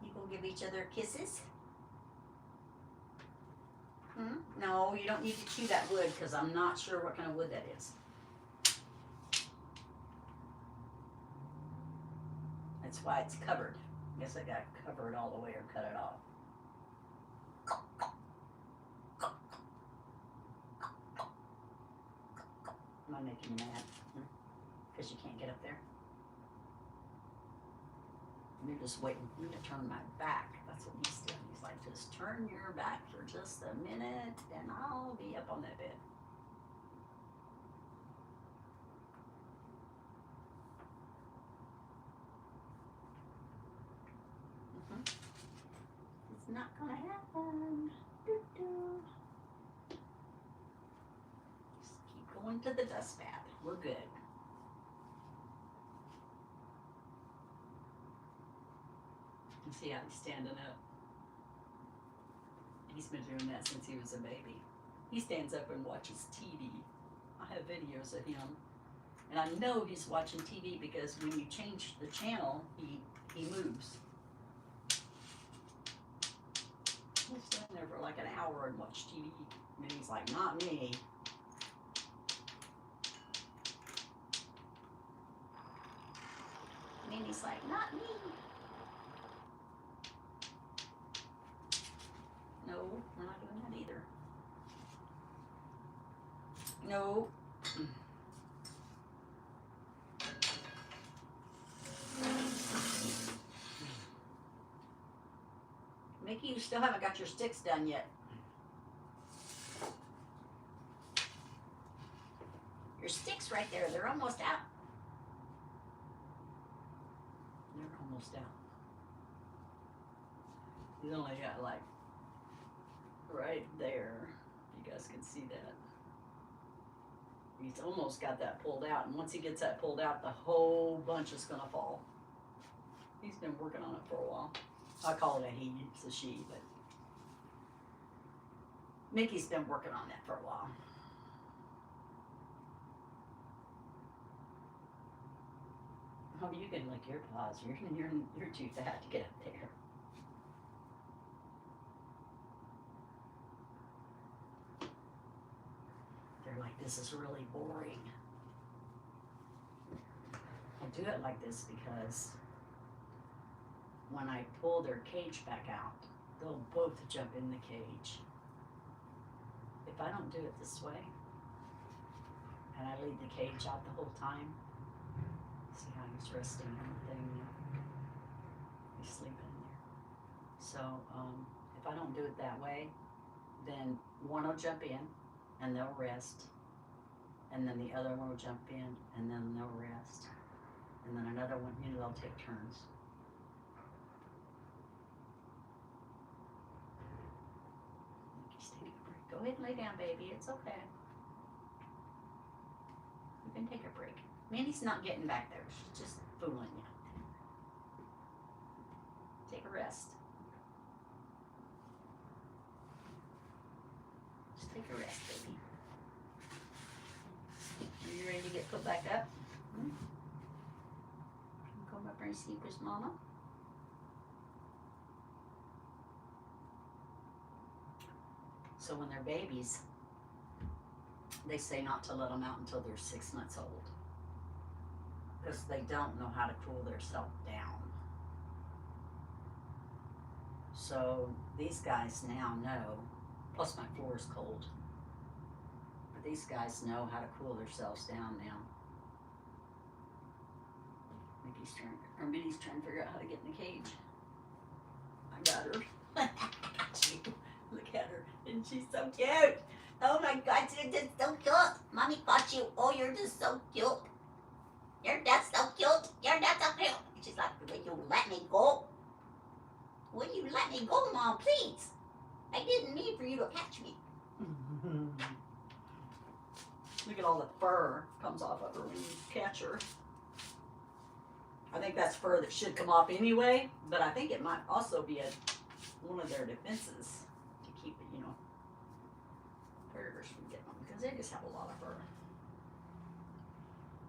You gonna give each other kisses? No, you don't need to chew that wood because I'm not sure what kind of wood that is. That's why it's covered. I guess I got to cover it all the way or cut it off. Am I making you mad? Because you can't get up there? You're just waiting for me to turn my back. That's what he's doing. He's like, just turn your back for just a minute and I'll be up on that bed. It's not gonna happen. Doo-doo. Just keep going to the dust bath. We're good. You see how he's standing up? He's been doing that since he was a baby. He stands up and watches TV. I have videos of him. And I know he's watching TV because when you change the channel, he moves. He's sitting there for like an hour and watch TV. And he's like, not me. And then he's like, not me. No, we're not doing that either. No. Mickey, you still haven't got your sticks done yet. Your sticks right there, they're almost out. They're almost out. You only got like right there. You guys can see that. He's almost got that pulled out, and once he gets that pulled out, the whole bunch is gonna fall. He's been working on it for a while. I call it a he, it's a she, but Mickey's been working on that for a while. Oh, you can lick your paws. You're too fat to get up there. They're like, this is really boring. I do it like this because when I pull their cage back out, they'll both jump in the cage. If I don't do it this way, and I leave the cage out the whole time, see how he's resting on the thing now? He's sleeping in there. So if I don't do it that way, then one will jump in and they'll rest, and then the other one will jump in and then they'll rest, and then another one, they'll take turns. Just take a break. Go ahead and lay down, baby. It's okay. You can take a break. Minnie's not getting back there. She's just fooling you. Take a rest. Just take a rest, baby. Are you ready to get put back up? Come up and sleep with Mama. So when they're babies, they say not to let them out until they're 6 months old, because they don't know how to cool themselves down. So these guys now know, plus my floor is cold, but these guys know how to cool themselves down now. Minnie's trying to figure out how to get in the cage. I got her. Look at her. Isn't she so cute? Oh my God, you're just so cute. Mommy caught you. Oh, you're just so cute. You're just so cute. You're just so cute. She's like, will you let me go? Will you let me go, Mom, please? I didn't mean for you to catch me. Look at all the fur comes off of her when you catch her. I think that's fur that should come off anyway, but I think it might also be one of their defenses to keep it, predators from getting them, because they just have a lot of fur.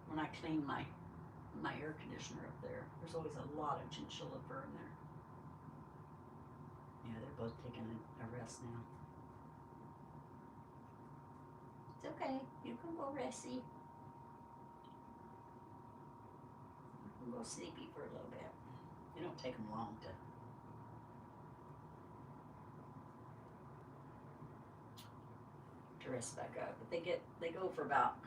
When I clean my air conditioner up there, there's always a lot of chinchilla fur in there. Yeah, they're both taking a rest now. It's okay. You can go resty. You can go sleepy for a little bit. It don't take them long to rest back up, but they go for about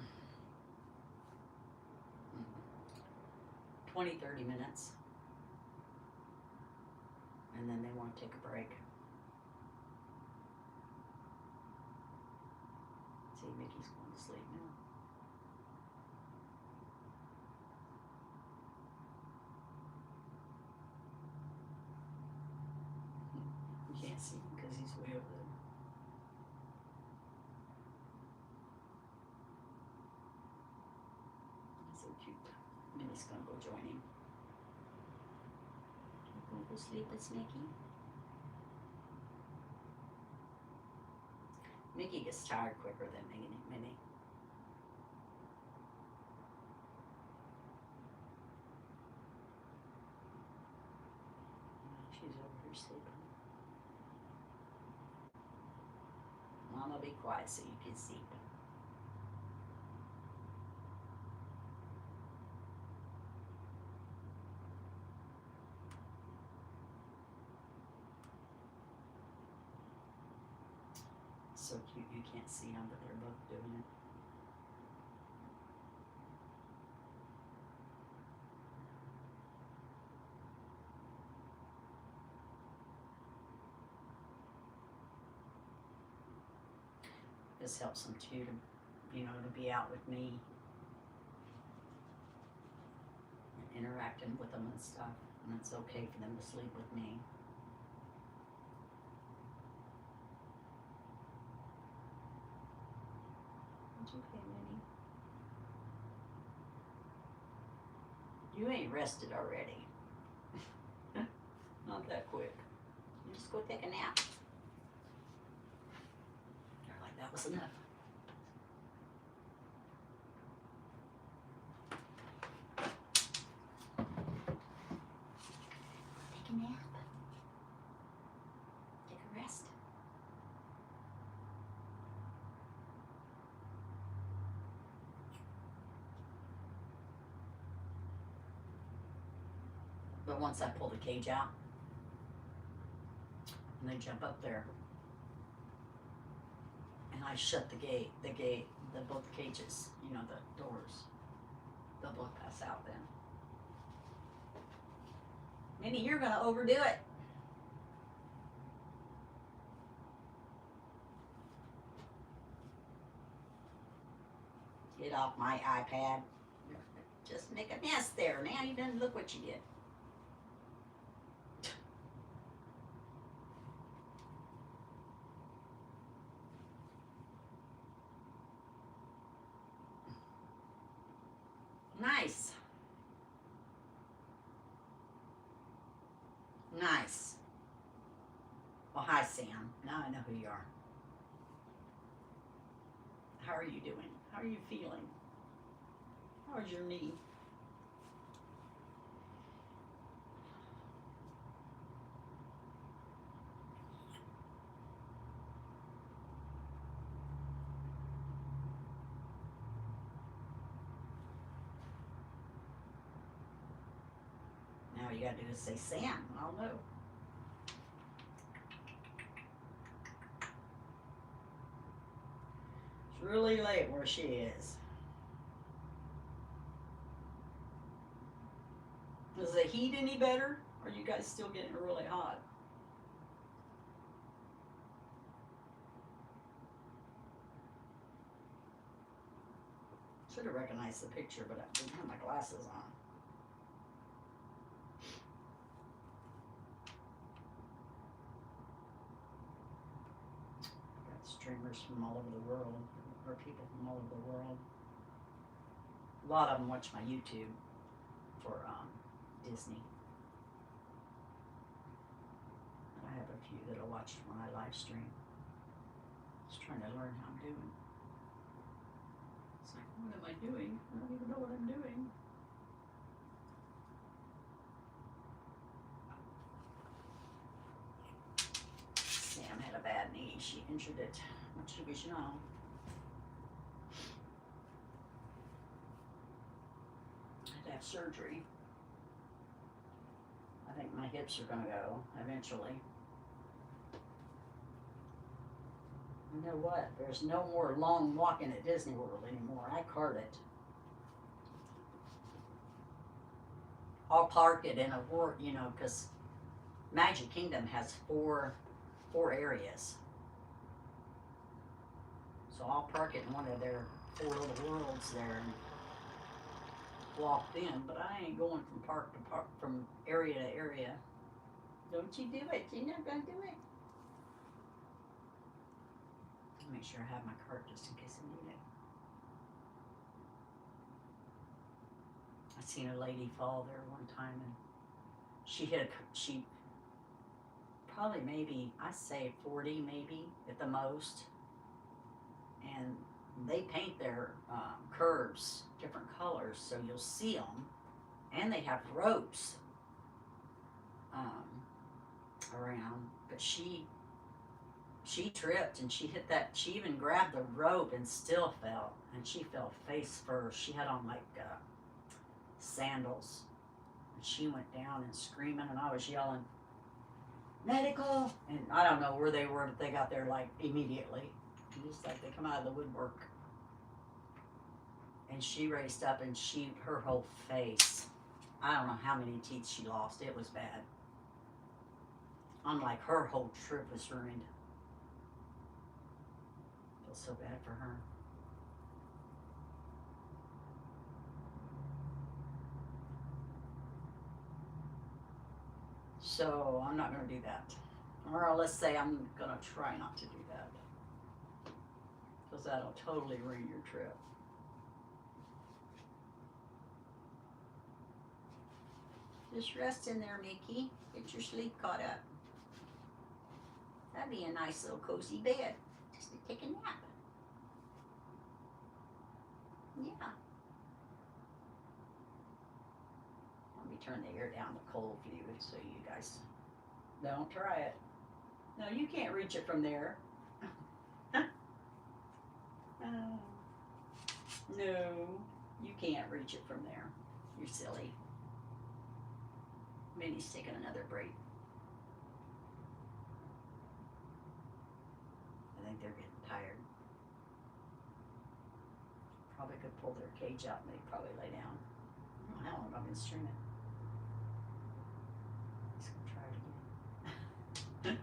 20-30 minutes, and then they want to take a break. See, Mickey's going to sleep now. You can't see him because he's way over there. So cute. Minnie's gonna go join him. You gonna go sleep with Mickey? Mickey gets tired quicker than Minnie. She's over here sleeping. Mama, be quiet so you can sleep. So cute, you can't see them, but they're both doing it. this helps them too, to, you know, to be out with me and interacting with them and stuff. And it's okay for them to sleep with me. It's okay, Minnie. You ain't rested already. Not that quick. You just go take a nap. You're like, that was enough. Take a nap. Take a rest. But once I pull the cage out, and they jump up there, and I shut the both cages, you know, the doors, they'll both pass out then. Minnie, you're gonna overdo it. Get off my iPad. Just make a mess there. Now you done look what you did. Nice. Nice. Well, hi, Sam. Now I know who you are. How are you doing? How are you feeling? How's your knee? Now all you gotta do is say Sam. I'll know. It's really late where she is. Is the heat any better? Or are you guys still getting really hot? Should have recognized the picture, but I didn't have my glasses on. Got streamers from all over the world, or people from all over the world. A lot of them watch my YouTube for Disney. And I have a few that'll watch when I live stream. Just trying to learn how I'm doing. It's like, what am I doing? I don't even know what I'm doing. Sam had a bad knee. She injured it. What should we know? I had to have surgery. I think my hips are gonna go eventually. You know what? There's no more long walking at Disney World anymore. I cart it. I'll park it in a work, you know, because Magic Kingdom has four areas. So I'll park it in one of their 4 little worlds there and walk in, but I ain't going from park to park, from area to area. Don't you do it. You're not gonna do it. Make sure I have my cart just in case I need it. I seen a lady fall there one time, and she probably maybe, I say 40 maybe at the most, and they paint their curves different colors so you'll see them, and they have ropes around, but she tripped and she hit that, she even grabbed the rope and still fell, and she fell face first. She had on like sandals, and she went down and screaming, and I was yelling, medical, and I don't know where they were, but they got there like immediately. Just like they come out of the woodwork. And she raced up, and her whole face, I don't know how many teeth she lost. It was bad. I'm like, her whole trip was ruined. feel so bad for her. So I'm not going to do that. Or let's say I'm going to try not to do that. Because that'll totally ruin your trip. Just rest in there, Mickey. Get your sleep caught up. That'd be a nice little cozy bed. Just to take a nap. Yeah. Let me turn the air down to cold for you so you guys don't try it. No, you can't reach it from there. No, you can't reach it from there. You're silly. Minnie's taking another break. I think they're getting tired. Probably could pull their cage out and they'd probably lay down. I don't know how long I've been streaming. Just gonna try it again.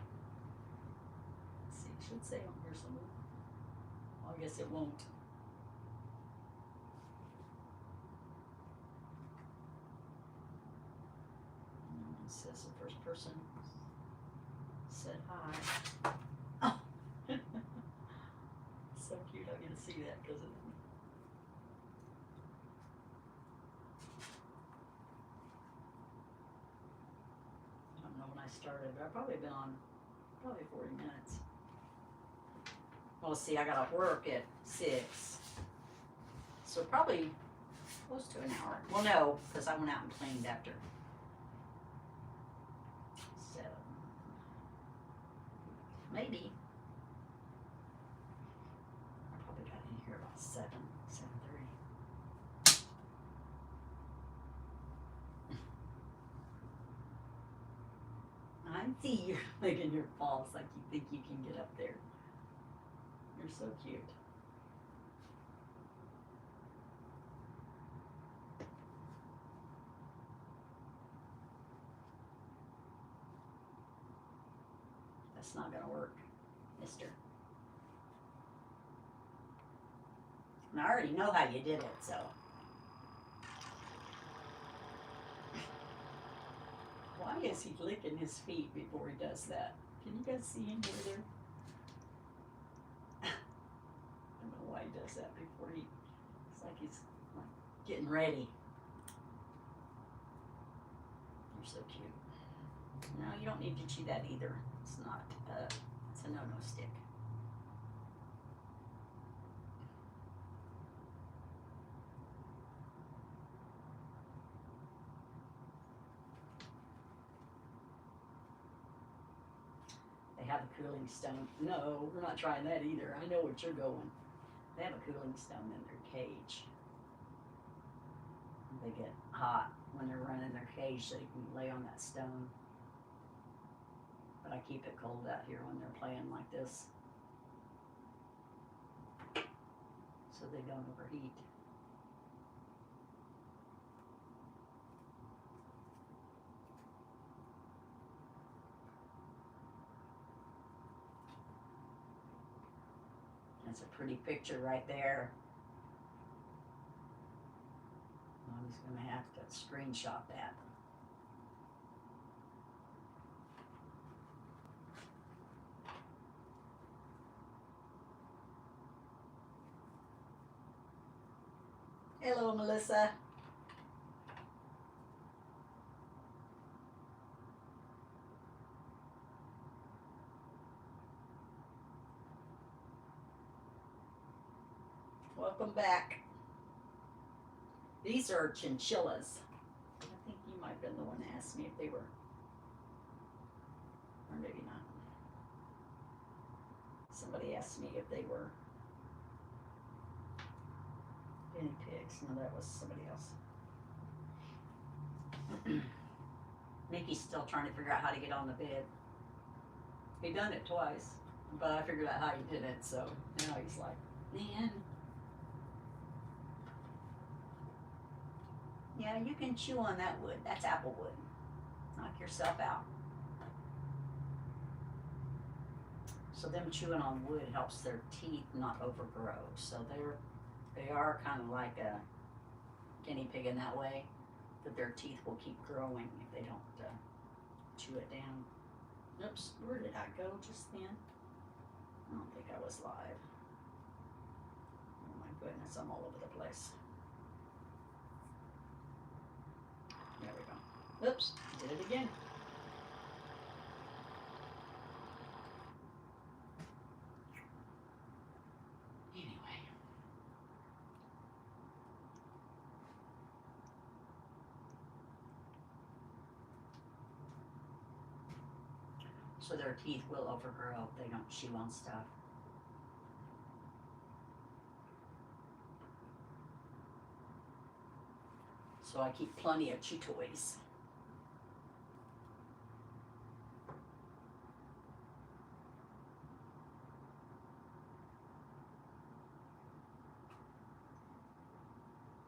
Let's see, it should say on here somewhere. Well, I guess it won't. It says the first person said hi. Oh. So cute, I get to see that because of them. I don't know when I started, but I've probably been on 40 minutes. Well, see, I got to work at 6. So probably close to an hour. Well, no, because I went out and cleaned after 7. Maybe. I probably got in here about 7:30. I see you're making your paws like you think you can get up there. You're so cute. That's not gonna work, mister. And I already know how you did it, so. Why is he licking his feet before he does that? Can you guys see him over there? I don't know why he does that before he, it's like he's like getting ready. You're so cute. No, you don't need to chew that either. It's not, it's a no-no stick. They have a cooling stone. No, we're not trying that either. I know what you're going. They have a cooling stone in their cage. They get hot when they're running their cage so they can lay on that stone. But I keep it cold out here when they're playing like this, so they don't overheat. That's a pretty picture right there. I'm just going to have to screenshot that. Hello, Melissa. Welcome back. These are chinchillas. I think you might have been the one that asked me if they were, or maybe not. Somebody asked me if they were guinea pigs. No, that was somebody else. Mickey's still trying to figure out how to get on the bed. He done it twice, but I figured out how he did it, so now he's like, man. Yeah, you can chew on that wood. That's apple wood. Knock yourself out. So them chewing on wood helps their teeth not overgrow. So they are kind of like a guinea pig in that way, that their teeth will keep growing if they don't chew it down. Oops, where did I go just then? I don't think I was live. Oh my goodness, I'm all over the place. There we go. Oops, did it again. Anyway. So their teeth will overgrow if they don't chew on stuff. So I keep plenty of chew toys.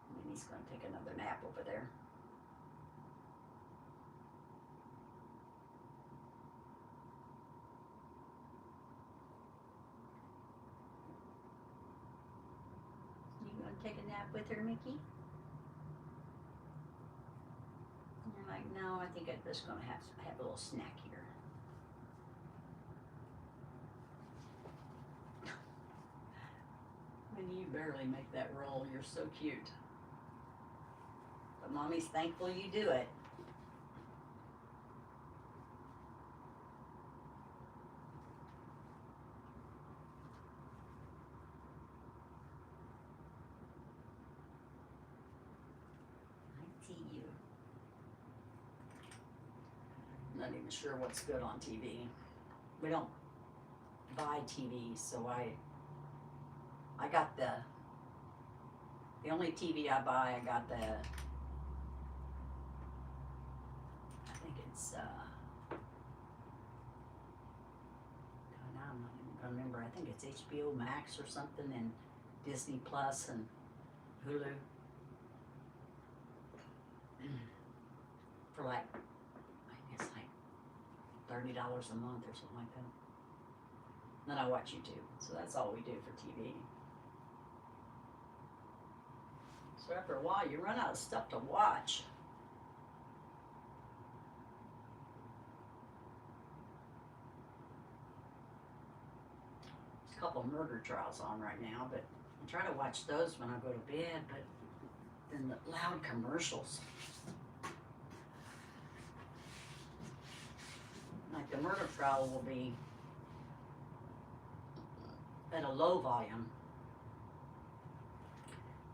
And he's going to take another nap over there. You going to take a nap with her, Mickey? You're like, no, I think I'm just going to have a little snack here. When you barely make that roll, you're so cute. But Mommy's thankful you do it. I see you. Not even sure what's good on TV. We don't buy TV, so I got the only TV I buy, I got the, I think it's, now I'm not even gonna remember, I think it's HBO Max or something, and Disney Plus and Hulu. For like, I think it's like $30 a month or something like that. Then I watch YouTube, so that's all we do for TV. So after a while, you run out of stuff to watch. There's a couple of murder trials on right now, but I try to watch those when I go to bed, but then the loud commercials. Like the murder trial will be at a low volume,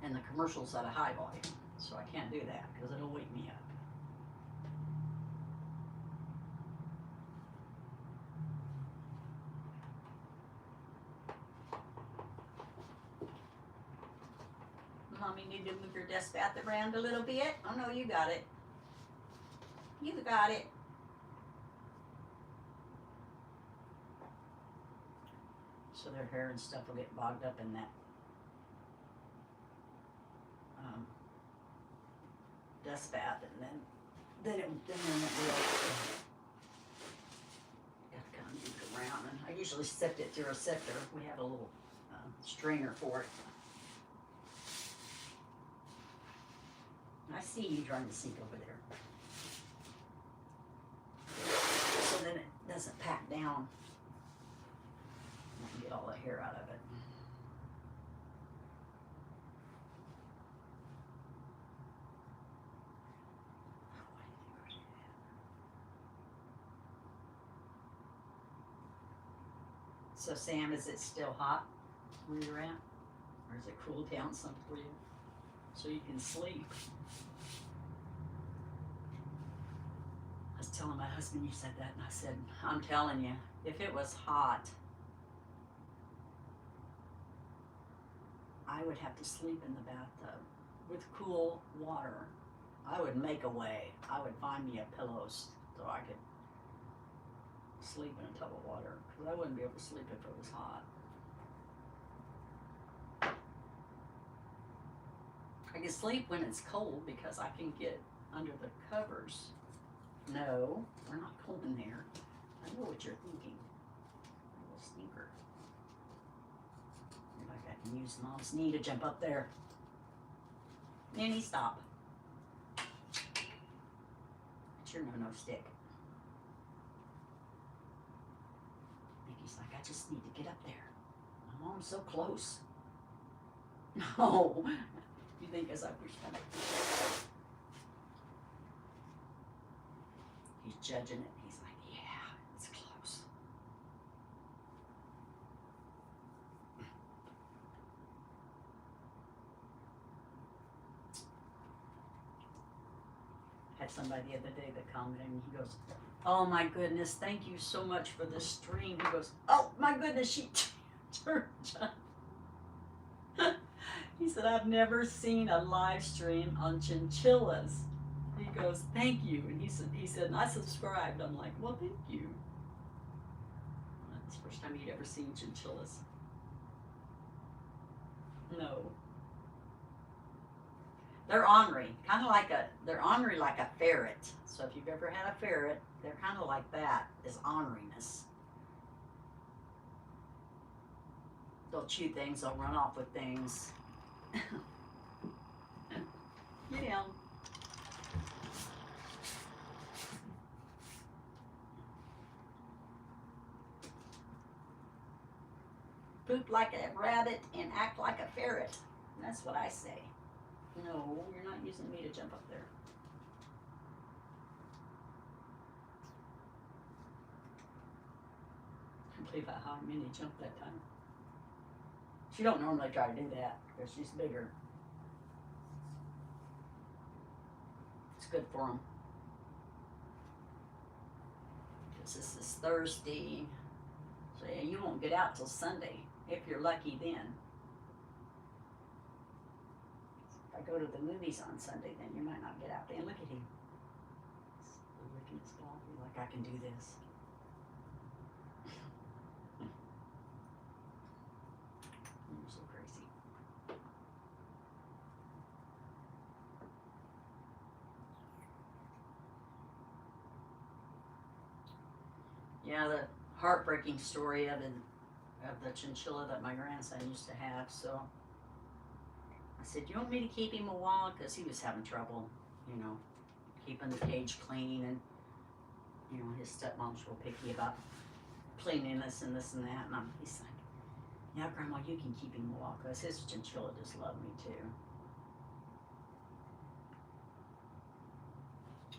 and the commercials at a high volume. So I can't do that because it'll wake me up. Mommy need to move your desk bath around a little bit. Oh no, you got it. You got it. So their hair and stuff will get bogged up in that dust bath, and then it won't be able got to kind of move it around. And I usually sift it through a sifter. We have a little strainer for it. I see you trying to sink over there. So then it doesn't pack down. I can get all the hair out of it. So Sam, is it still hot where you're at? Or is it cooled down some for you? So you can sleep. I was telling my husband you said that, and I said, I'm telling you, if it was hot, I would have to sleep in the bathtub with cool water. I would make a way. I would find me a pillow so I could sleep in a tub of water, because I wouldn't be able to sleep if it was hot. I can sleep when it's cold because I can get under the covers. No, we're not cold in there. I know what you're thinking. A little sneaker. can use Mom's knee to jump up there. Minnie, stop. It's your no-no stick. Mickey's like, I just need to get up there. My mom's so close. No. You think as I push back? He's judging it. He's like, yeah, it's close. Had somebody the other day that commented and he goes, oh my goodness, thank you so much for this stream. He goes, oh my goodness, she turned on. He said, I've never seen a live stream on chinchillas. He goes, thank you. And he said, and I subscribed. I'm like, well, thank you. That's the first time he'd ever seen chinchillas. No. They're ornery, they're ornery like a ferret. So if you've ever had a ferret, they're kind of like that, is orneriness. They'll chew things, they'll run off with things. Get down. Poop like a rabbit and act like a ferret. That's what I say. No, you're not using me to jump up there. I can't believe how high Minnie jumped that time. She don't normally try to do that because she's bigger. It's good for them. Because this is Thursday. So yeah, you won't get out till Sunday. If you're lucky then. If I go to the movies on Sunday, then you might not get out there. And look at him. He's licking his ball. He's like, I can do this. You're so crazy. Yeah, the heartbreaking story of the chinchilla that my grandson used to have. So I said, you want me to keep him a while? Because he was having trouble, you know, keeping the cage clean. And, you know, his stepmom's real picky about cleanliness and this and that. And he's like, yeah, Grandma, you can keep him a while. Because his chinchilla just loved me, too.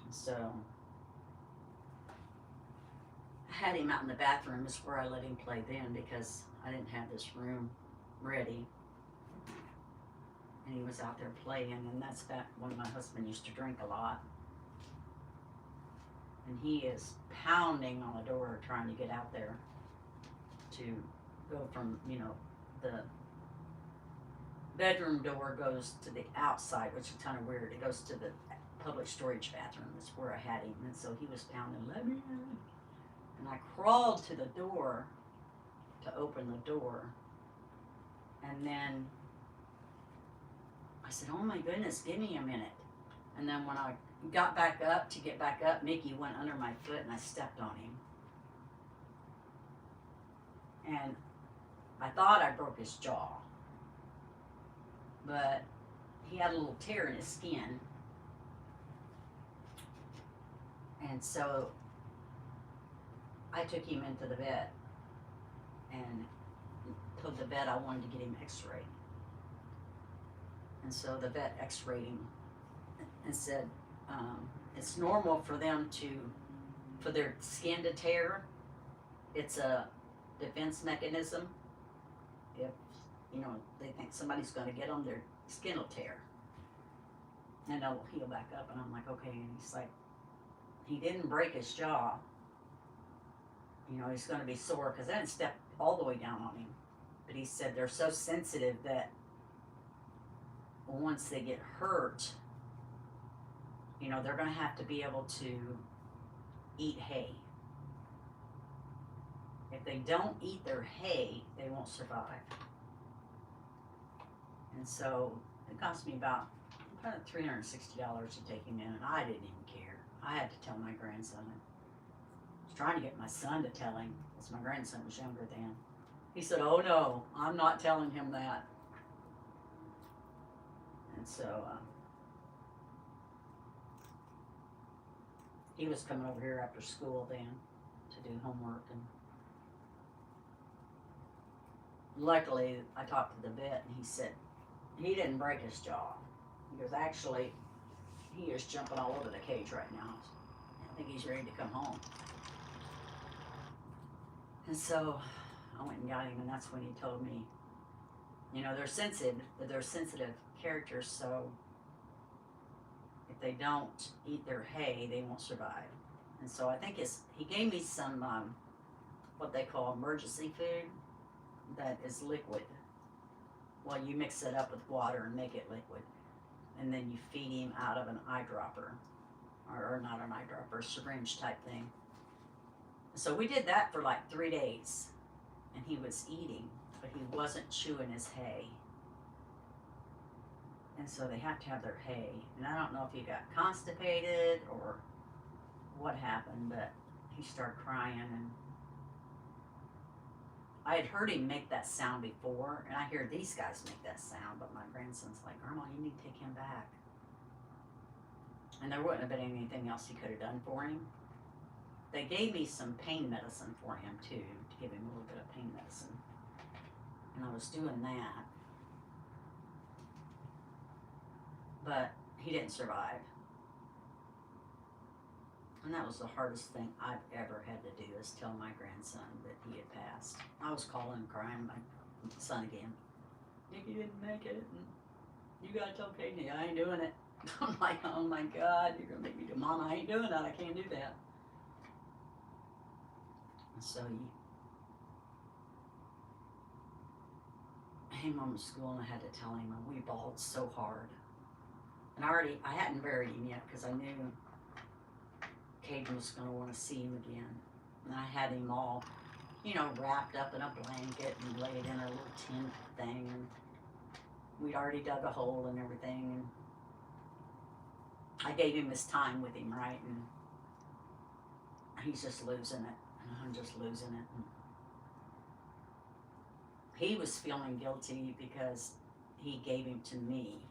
And so I had him out in the bathroom. Is where I let him play then because I didn't have this room ready. And he was out there playing, and that's back when my husband used to drink a lot. And he is pounding on the door trying to get out there to go from, you know, the bedroom door goes to the outside, which is kind of weird. It goes to the public storage bathroom. That's where I had him. And so he was pounding, let me in. And I crawled to the door to open the door. And then I said, oh my goodness, give me a minute. And then when I got back up to get back up, Mickey went under my foot and I stepped on him. And I thought I broke his jaw. But he had a little tear in his skin. And so I took him into the vet and told the vet I wanted to get him x-rayed. And so the vet x-rayed him and said, it's normal for for their skin to tear. It's a defense mechanism. If, you know, they think somebody's going to get them, their skin will tear. And it'll heal back up. And I'm like, okay. And he's like, he didn't break his jaw. You know, he's going to be sore because I didn't step all the way down on him. But he said they're so sensitive that once they get hurt, you know, they're going to have to be able to eat hay. If they don't eat their hay, they won't survive. And so it cost me about $360 to take him in, and I didn't even care. I had to tell my grandson. I was trying to get my son to tell him, because my grandson was younger then. He said, oh no, I'm not telling him that. And so he was coming over here after school then to do homework. And luckily, I talked to the vet, and he said he didn't break his jaw. He goes, actually, he is jumping all over the cage right now. I think he's ready to come home. And so I went and got him, and that's when he told me, you know, they're sensitive characters, so if they don't eat their hay, they won't survive. And so I think he gave me some what they call emergency food that is liquid. Well, you mix it up with water and make it liquid, and then you feed him out of an eyedropper, or not an eyedropper, a syringe type thing. So we did that for like 3 days, and he was eating, but he wasn't chewing his hay. And so they have to have their hay. And I don't know if he got constipated or what happened, but he started crying. And I had heard him make that sound before, and I hear these guys make that sound, but my grandson's like, Grandma, you need to take him back. And there wouldn't have been anything else he could have done for him. They gave me some pain medicine for him too, to give him a little bit of pain medicine. And I was doing that. But he didn't survive. And that was the hardest thing I've ever had to do, is tell my grandson that he had passed. I was calling and crying my son again. Nicky didn't make it. And you gotta tell Katie, I ain't doing it. I'm like, oh my God, you're gonna make me do, Mom, I ain't doing that. I can't do that. And so he came home from school, and I had to tell him, and we bawled so hard. And I hadn't buried him yet, because I knew Caden was going to want to see him again. And I had him all, you know, wrapped up in a blanket and laid in a little tin thing. And we'd already dug a hole and everything. And I gave him his time with him, right? And he's just losing it. And I'm just losing it. And he was feeling guilty because he gave him to me.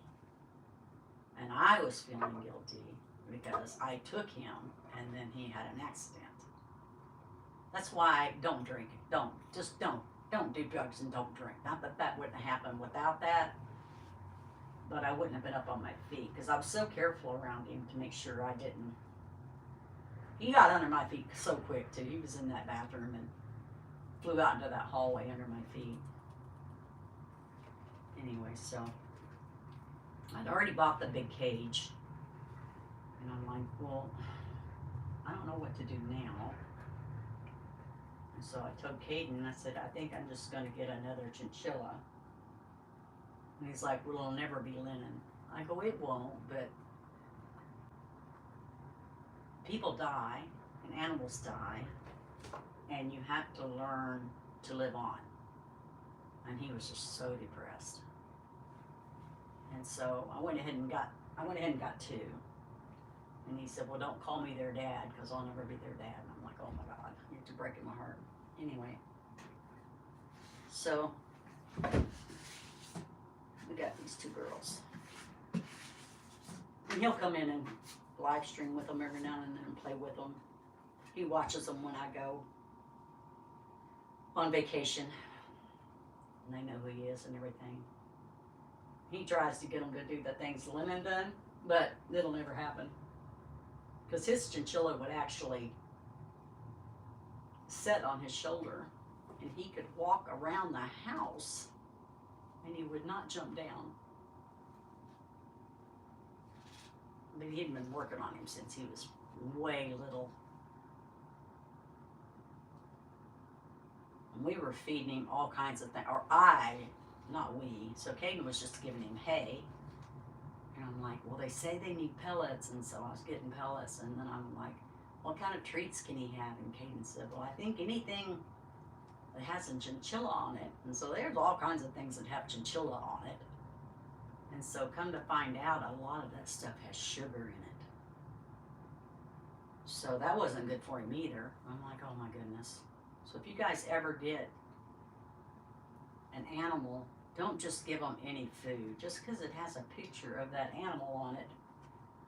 And I was feeling guilty because I took him, and then he had an accident. That's why don't drink. Don't do drugs and don't drink. Not that that wouldn't have happened without that, but I wouldn't have been up on my feet, because I was so careful around him to make sure I didn't. He got under my feet so quick too. He was in that bathroom and flew out into that hallway under my feet. Anyway, so I'd already bought the big cage, and I'm like, well, I don't know what to do now. And so I told Caden, I said, I think I'm just going to get another chinchilla. And he's like, well, it'll never be linen. I go, it won't, but people die, and animals die, and you have to learn to live on. And he was just so depressed. And so I went ahead and got 2. And he said, well, don't call me their dad, because I'll never be their dad. And I'm like, oh my God, you're breaking my heart. Anyway, so we got these 2 girls. And he'll come in and live stream with them every now and then and play with them. He watches them when I go on vacation. And they know who he is and everything. He tries to get them to do the things Lennon done, but it'll never happen. Because his chinchilla would actually sit on his shoulder, and he could walk around the house, and he would not jump down. But he'd been working on him since he was way little. And we were feeding him all kinds of things, or not we. So Caden was just giving him hay. And I'm like, well, they say they need pellets. And so I was getting pellets. And then I'm like, what kind of treats can he have? And Caden said, well, I think anything that has a chinchilla on it. And so there's all kinds of things that have chinchilla on it. And so come to find out, a lot of that stuff has sugar in it. So that wasn't good for him either. I'm like, oh my goodness. So if you guys ever get an animal, don't just give them any food. Just because it has a picture of that animal on it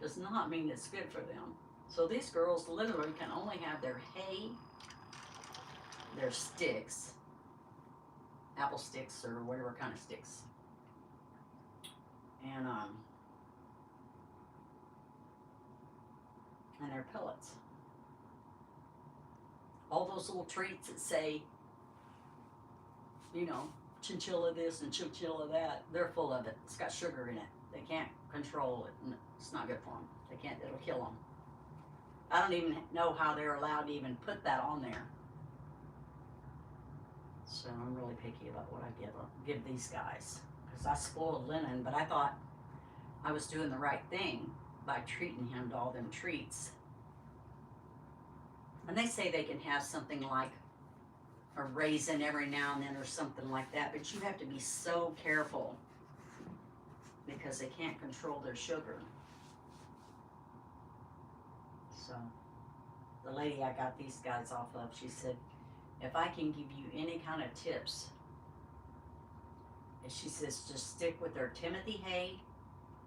does not mean it's good for them. So these girls literally can only have their hay, their sticks, apple sticks or whatever kind of sticks, and their pellets. All those little treats that say, you know, chinchilla this and chinchilla that, they're full of it. It's got sugar in it. They can't control it. It's not good for them. They can't, it'll kill them. I don't even know how they're allowed to even put that on there. So I'm really picky about what I give these guys. Because I spoiled Lennon, but I thought I was doing the right thing by treating him to all them treats. And they say they can have something like a raisin every now and then or something like that, but you have to be so careful because they can't control their sugar. So the lady I got these guys off of, she said, if I can give you any kind of tips, and she says just stick with their Timothy hay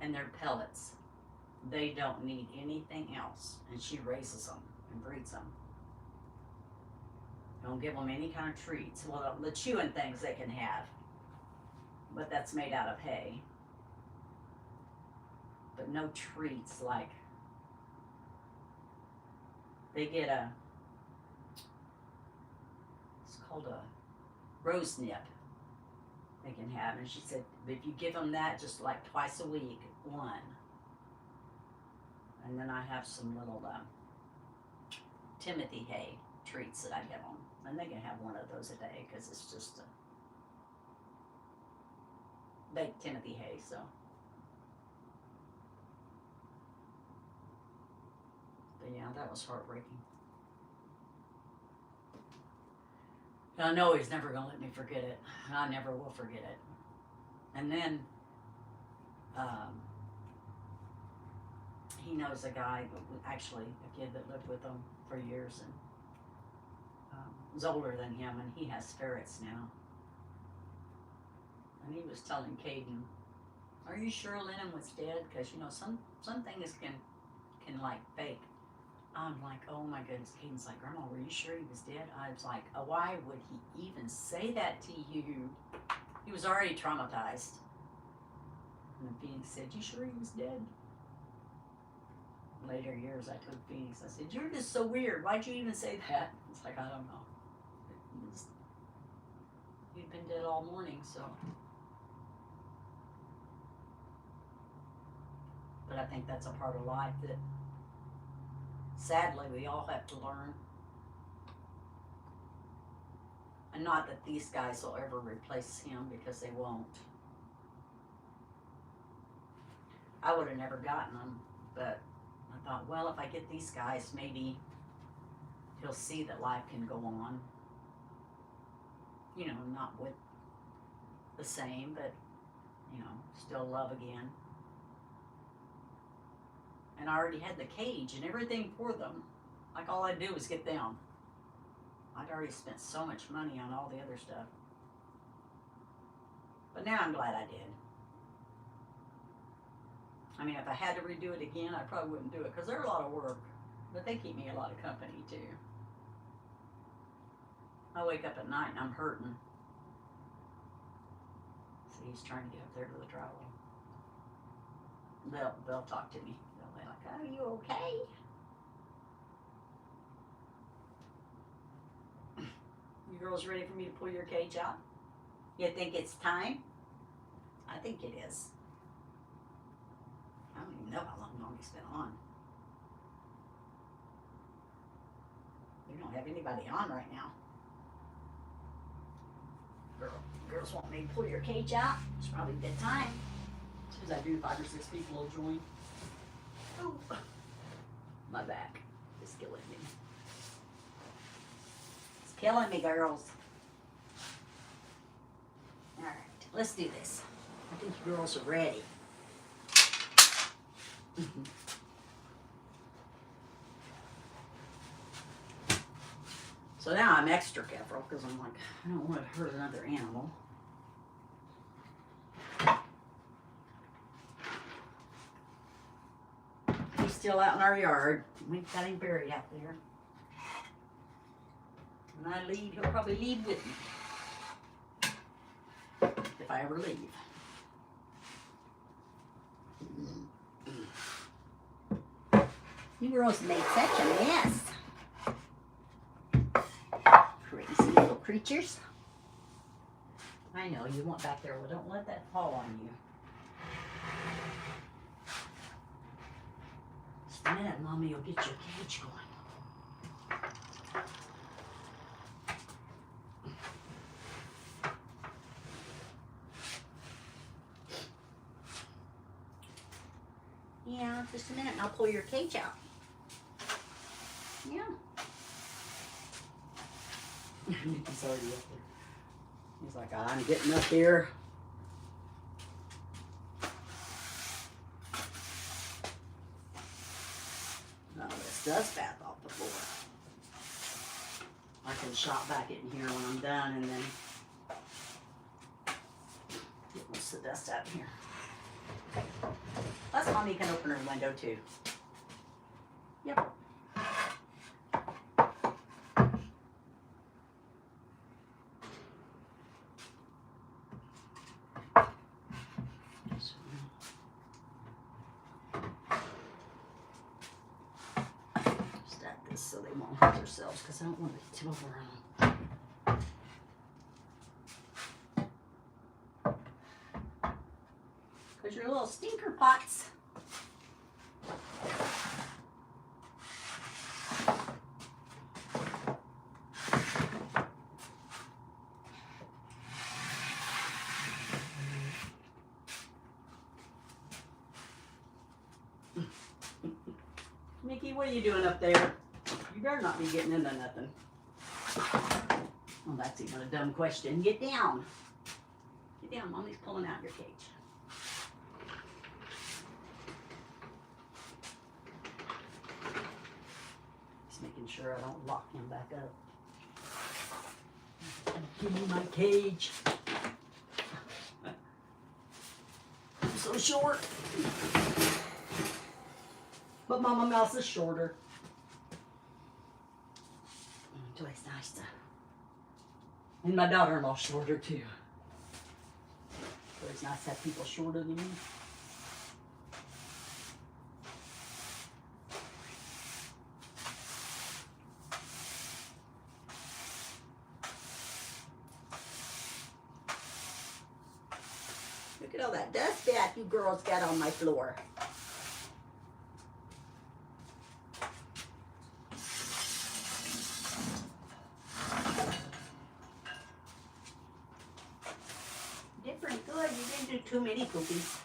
and their pellets. They don't need anything else. And she raises them and breeds them. Don't give them any kind of treats. Well, the chewing things they can have, but that's made out of hay. But no treats like, they get it's called a rose nip they can have. And she said, if you give them that just like twice a week, one. And then I have some little Timothy hay treats that I give them. And they can have one of those a day because it's just baked Timothy hay. So, but yeah, that was heartbreaking. And I know he's never gonna let me forget it. I never will forget it. And then he knows a guy, actually a kid that lived with him for years, and was older than him, and he has ferrets now. And he was telling Caden, "Are you sure Lennon was dead? Because you know some things can like fake." I'm like, oh my goodness. Caden's like, Grandma, were you sure he was dead? I was like, why would he even say that to you? He was already traumatized. And Phoenix said, you sure he was dead? Later years, I told Phoenix, I said, you're just so weird. Why'd you even say that? It's like, I don't know. He'd been dead all morning, so. But I think that's a part of life that sadly we all have to learn. And not that these guys will ever replace him, because they won't. I would have never gotten them, but I thought, well, if I get these guys, maybe he'll see that life can go on. You know, not with the same, but, you know, still love again. And I already had the cage and everything for them. Like, all I'd do was get them. I'd already spent so much money on all the other stuff. But now I'm glad I did. I mean, if I had to redo it again, I probably wouldn't do it, because they're a lot of work. But they keep me a lot of company, too. I wake up at night and I'm hurting. See, he's trying to get up there to the drywall. They'll talk to me. They'll be like, are you okay? You girls ready for me to pull your cage out? You think it's time? I think it is. I don't even know how long Mommy's been on. We don't have anybody on right now. Girls want me to pull your cage out. It's probably good time. As soon as I do, 5 or 6 people will join. Oh, my back is killing me. It's killing me, girls. All right, let's do this. I think you girls are ready. So now I'm extra careful, because I'm like, I don't want to hurt another animal. He's still out in our yard. We've got him buried out there. When I leave, he'll probably leave with me. If I ever leave. You girls made such a mess. Crazy little creatures. I know, you want back there. Well, don't let that fall on you. Just a minute, Mommy will get your cage going. Yeah, just a minute and I'll pull your cage out. Yeah. He's already up there. He's like, I'm getting up here. Now this dust bath off the floor. I can shop back in here when I'm done and then get most of the dust out of here. Plus, Mommy can open her window too. Yep. Stack this so they won't hurt themselves because I don't want to tip over on them. Because you're little stinker pots. Mickey, what are you doing up there? You better not be getting into nothing. Well, that's even a dumb question. Get down. Get down. Mommy's pulling out your cage. Just making sure I don't lock him back up. Give me my cage. I'm so short. But Mama Mouse is shorter. So it's nice to. And my daughter-in-law's shorter too. So it's nice to have people shorter than me. Look at all that dust bath you girls got on my floor. Too many cookies.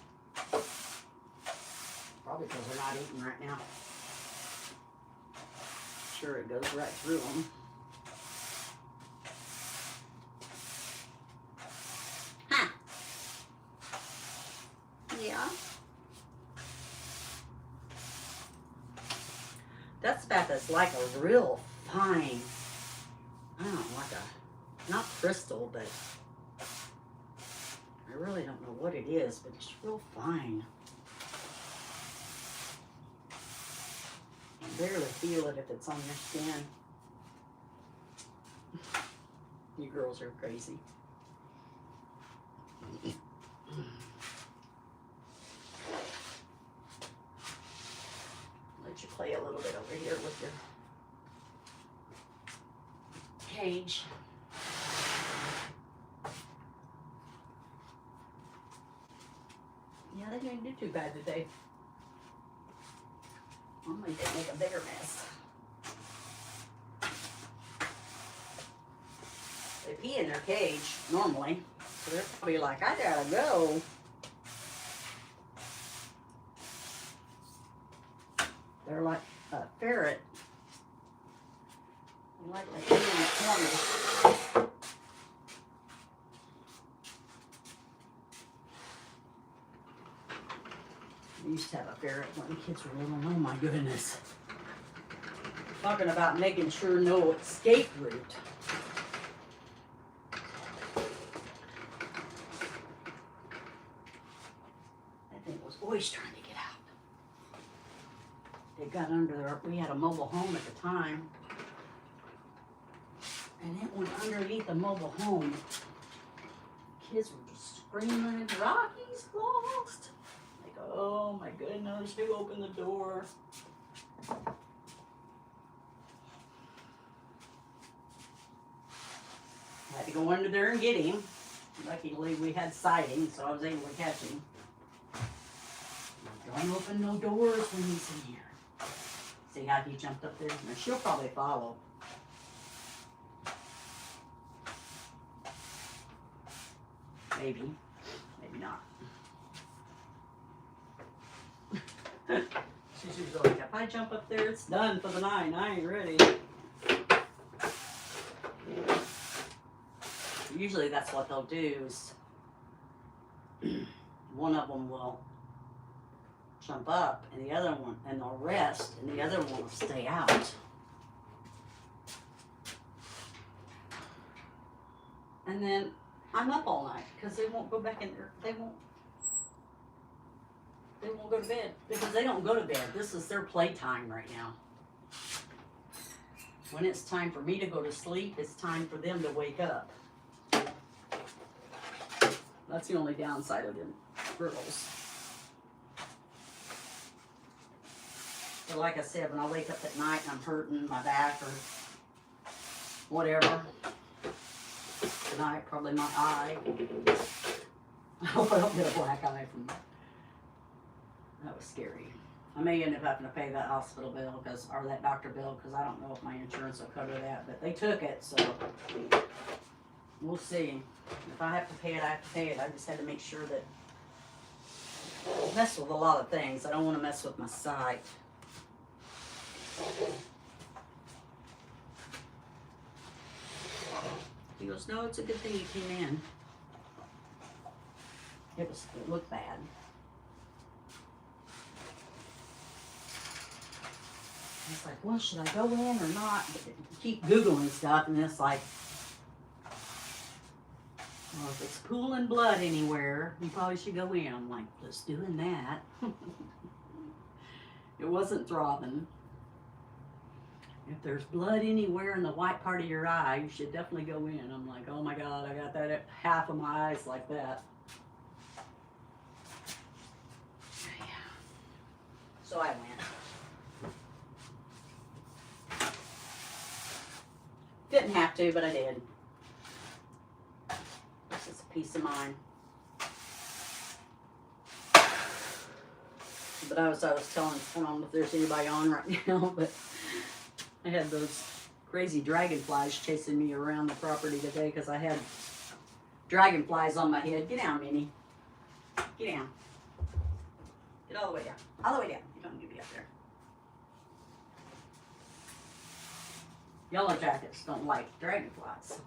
Probably because they're not eating right now. Sure, it goes right through them. Huh. Yeah. Dust bath is like a real fine, I don't know, like a, not crystal, but I really don't know what it is, but it's real fine. You barely feel it if it's on your skin. You girls are crazy. Let you play a little bit over here with your cage. Yeah, they didn't do too bad today. Normally they make a bigger mess. They pee in their cage, normally. So they're probably like, I gotta go. They're like a ferret. They like to pee in the corner. We used to have a ferret when the kids were little. Oh my goodness. Talking about making sure no escape route. That thing was always trying to get out. it got under there. We had a mobile home at the time. And it went underneath the mobile home. Kids were just screaming, Rocky's lost. Like, oh my goodness, who opened the door? I had to go under there and get him. Luckily, we had siding, so I was able to catch him. Don't open no doors when he's in here. See how he jumped up there? Now, she'll probably follow. Maybe. Maybe not. She's usually like, if I jump up there, it's done for the night. I ain't ready. Usually that's what they'll do is one of them will jump up and the other one, and they'll rest, and the other one will stay out. And then I'm up all night because they won't go back in there. They won't go to bed because they don't go to bed. This is their playtime right now. When it's time for me to go to sleep, it's time for them to wake up. That's the only downside of them girls. But like I said, when I wake up at night and I'm hurting my back or whatever, tonight probably my eye. I hope I don't get a black eye from that. That was scary. I may end up having to pay that hospital bill or that doctor bill because I don't know if my insurance will cover that. But they took it, so we'll see. If I have to pay it, I have to pay it. I just had to make sure that I mess with a lot of things. I don't want to mess with my sight. He goes, no, it's a good thing you came in. It looked bad. It's like, well, should I go in or not? But you keep Googling stuff, and it's like, well, if it's pooling blood anywhere, you probably should go in. I'm like, just doing that. It wasn't throbbing. If there's blood anywhere in the white part of your eye, you should definitely go in. I'm like, oh my God, I got that at half of my eyes like that. So I went. Didn't have to, but I did. This is a peace of mind. But I was telling, I don't know if there's anybody on right now, but I had those crazy dragonflies chasing me around the property today because I had dragonflies on my head. Get down, Minnie. Get down. Get all the way down. All the way down. You don't need to be up there. Yellow jackets don't like dragonflies.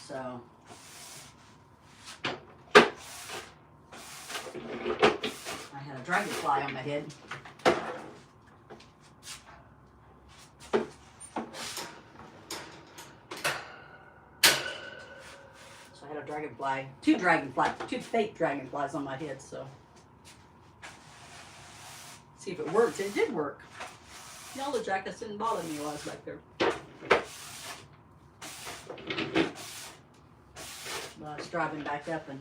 So I had a dragonfly on my head. So I had a dragonfly, two fake dragonflies on my head, so see if it worked. It did work. Yellow jackets didn't bother me while I was back there. But I was driving back up and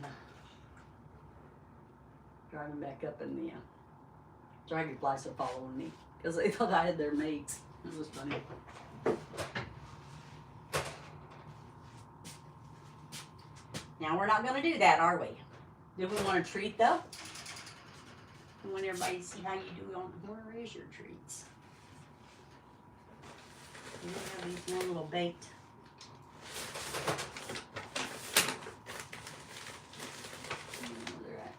the dragonflies are following me because they thought I had their mates. It was funny. Now we're not going to do that, are we? Do we want a treat though? I want everybody to see how you do on where is your treats. We have these one little baked. Where they're at.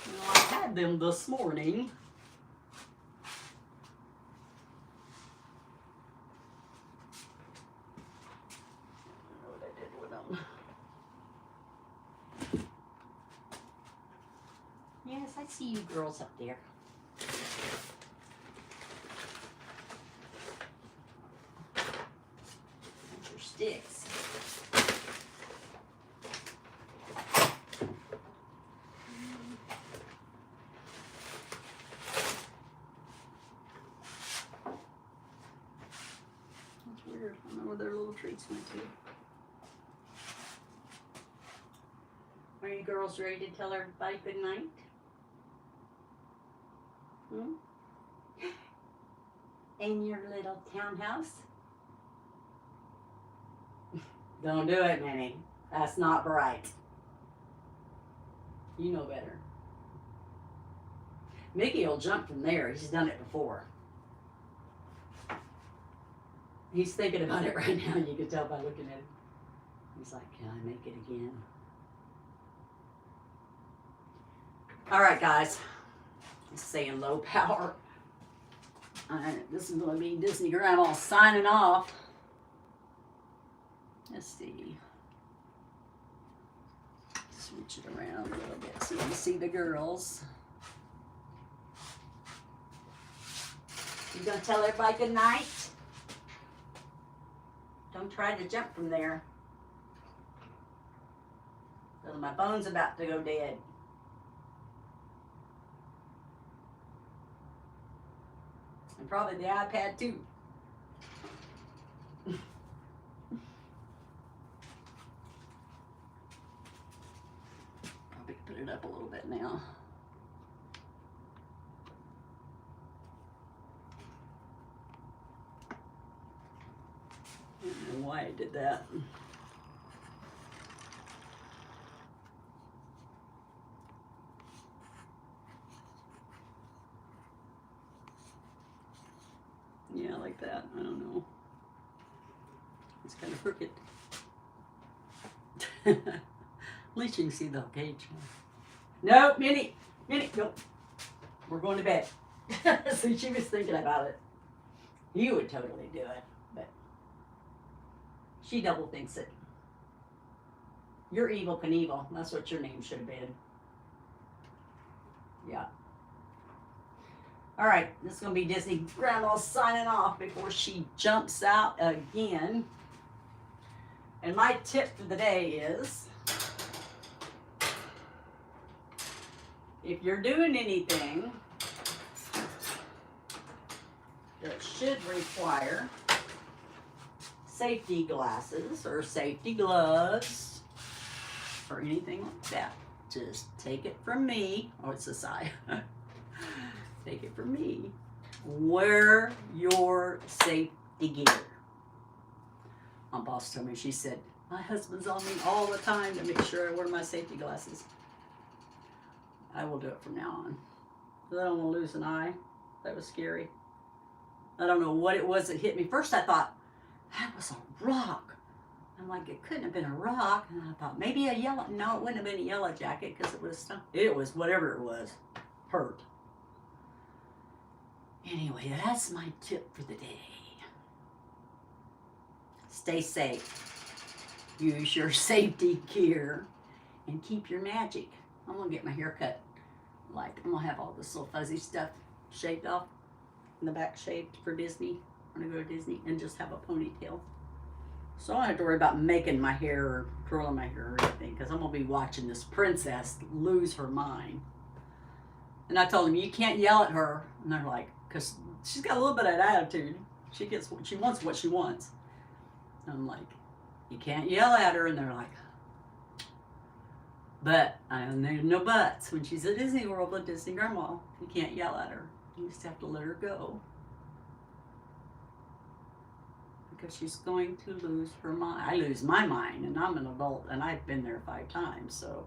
Well, I had them this morning. Yes, I see you girls up there. That's your sticks. treats went to. Are you girls ready to tell everybody good night? In your little townhouse? Don't do it, Minnie. That's not bright. You know better. Mickey will jump from there. He's done it before. He's thinking about it right now. You can tell by looking at him. He's like, can I make it again? All right, guys. It's saying low power. This is going to be Disney Grandma signing off. Let's see. Switch it around a little bit so you can see the girls. You gonna tell everybody good night? Don't try to jump from there. Because my phone's about to go dead. And probably the iPad too. Probably put it up a little bit now. I don't know why I did that. Yeah, like that. I don't know. It's kind of crooked. At least you can see the page. No, Minnie, nope. We're going to bed. So she was thinking about it. You would totally do it, but she double thinks it. You're Evil Knievel. That's what your name should have been. Yeah. All right, this is going to be Disney Grandma signing off before she jumps out again. And my tip for the day is, if you're doing anything that should require safety glasses or safety gloves or anything like that, just take it from me. Oh, it's a sigh. Take it from me. Wear your safety gear. My boss told me, she said, my husband's on me all the time to make sure I wear my safety glasses. I will do it from now on. I don't want to lose an eye. That was scary. I don't know what it was that hit me. First I thought, that was a rock. I'm like, it couldn't have been a rock. And I thought, maybe a yellow. No, it wouldn't have been a yellow jacket because it was whatever it was. Hurt. Anyway, that's my tip for the day. Stay safe. Use your safety gear. And keep your magic. I'm going to get my hair cut. Like, I'm going to have all this little fuzzy stuff shaved off. In the back shaved for Disney. I'm going to go to Disney and just have a ponytail. So I don't have to worry about making my hair or curling my hair or anything. Because I'm going to be watching this princess lose her mind. And I told them, you can't yell at her. And they're like, because she's got a little bit of attitude. She wants what she wants. And I'm like, you can't yell at her. And they're like, but there's no buts. When she's at Disney World with Disney Grandma, you can't yell at her. You just have to let her go. Because she's going to lose her mind. I lose my mind, and I'm an adult, and I've been there 5 times, so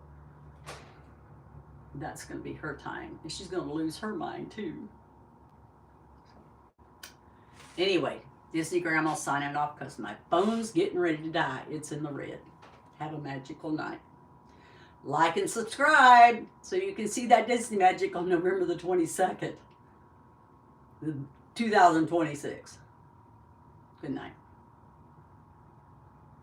that's going to be her time. And she's going to lose her mind, too. Anyway, Disney Grandma signing off because my phone's getting ready to die. It's in the red. Have a magical night. Like and subscribe so you can see that Disney magic on November the 22nd, 2026. Good night.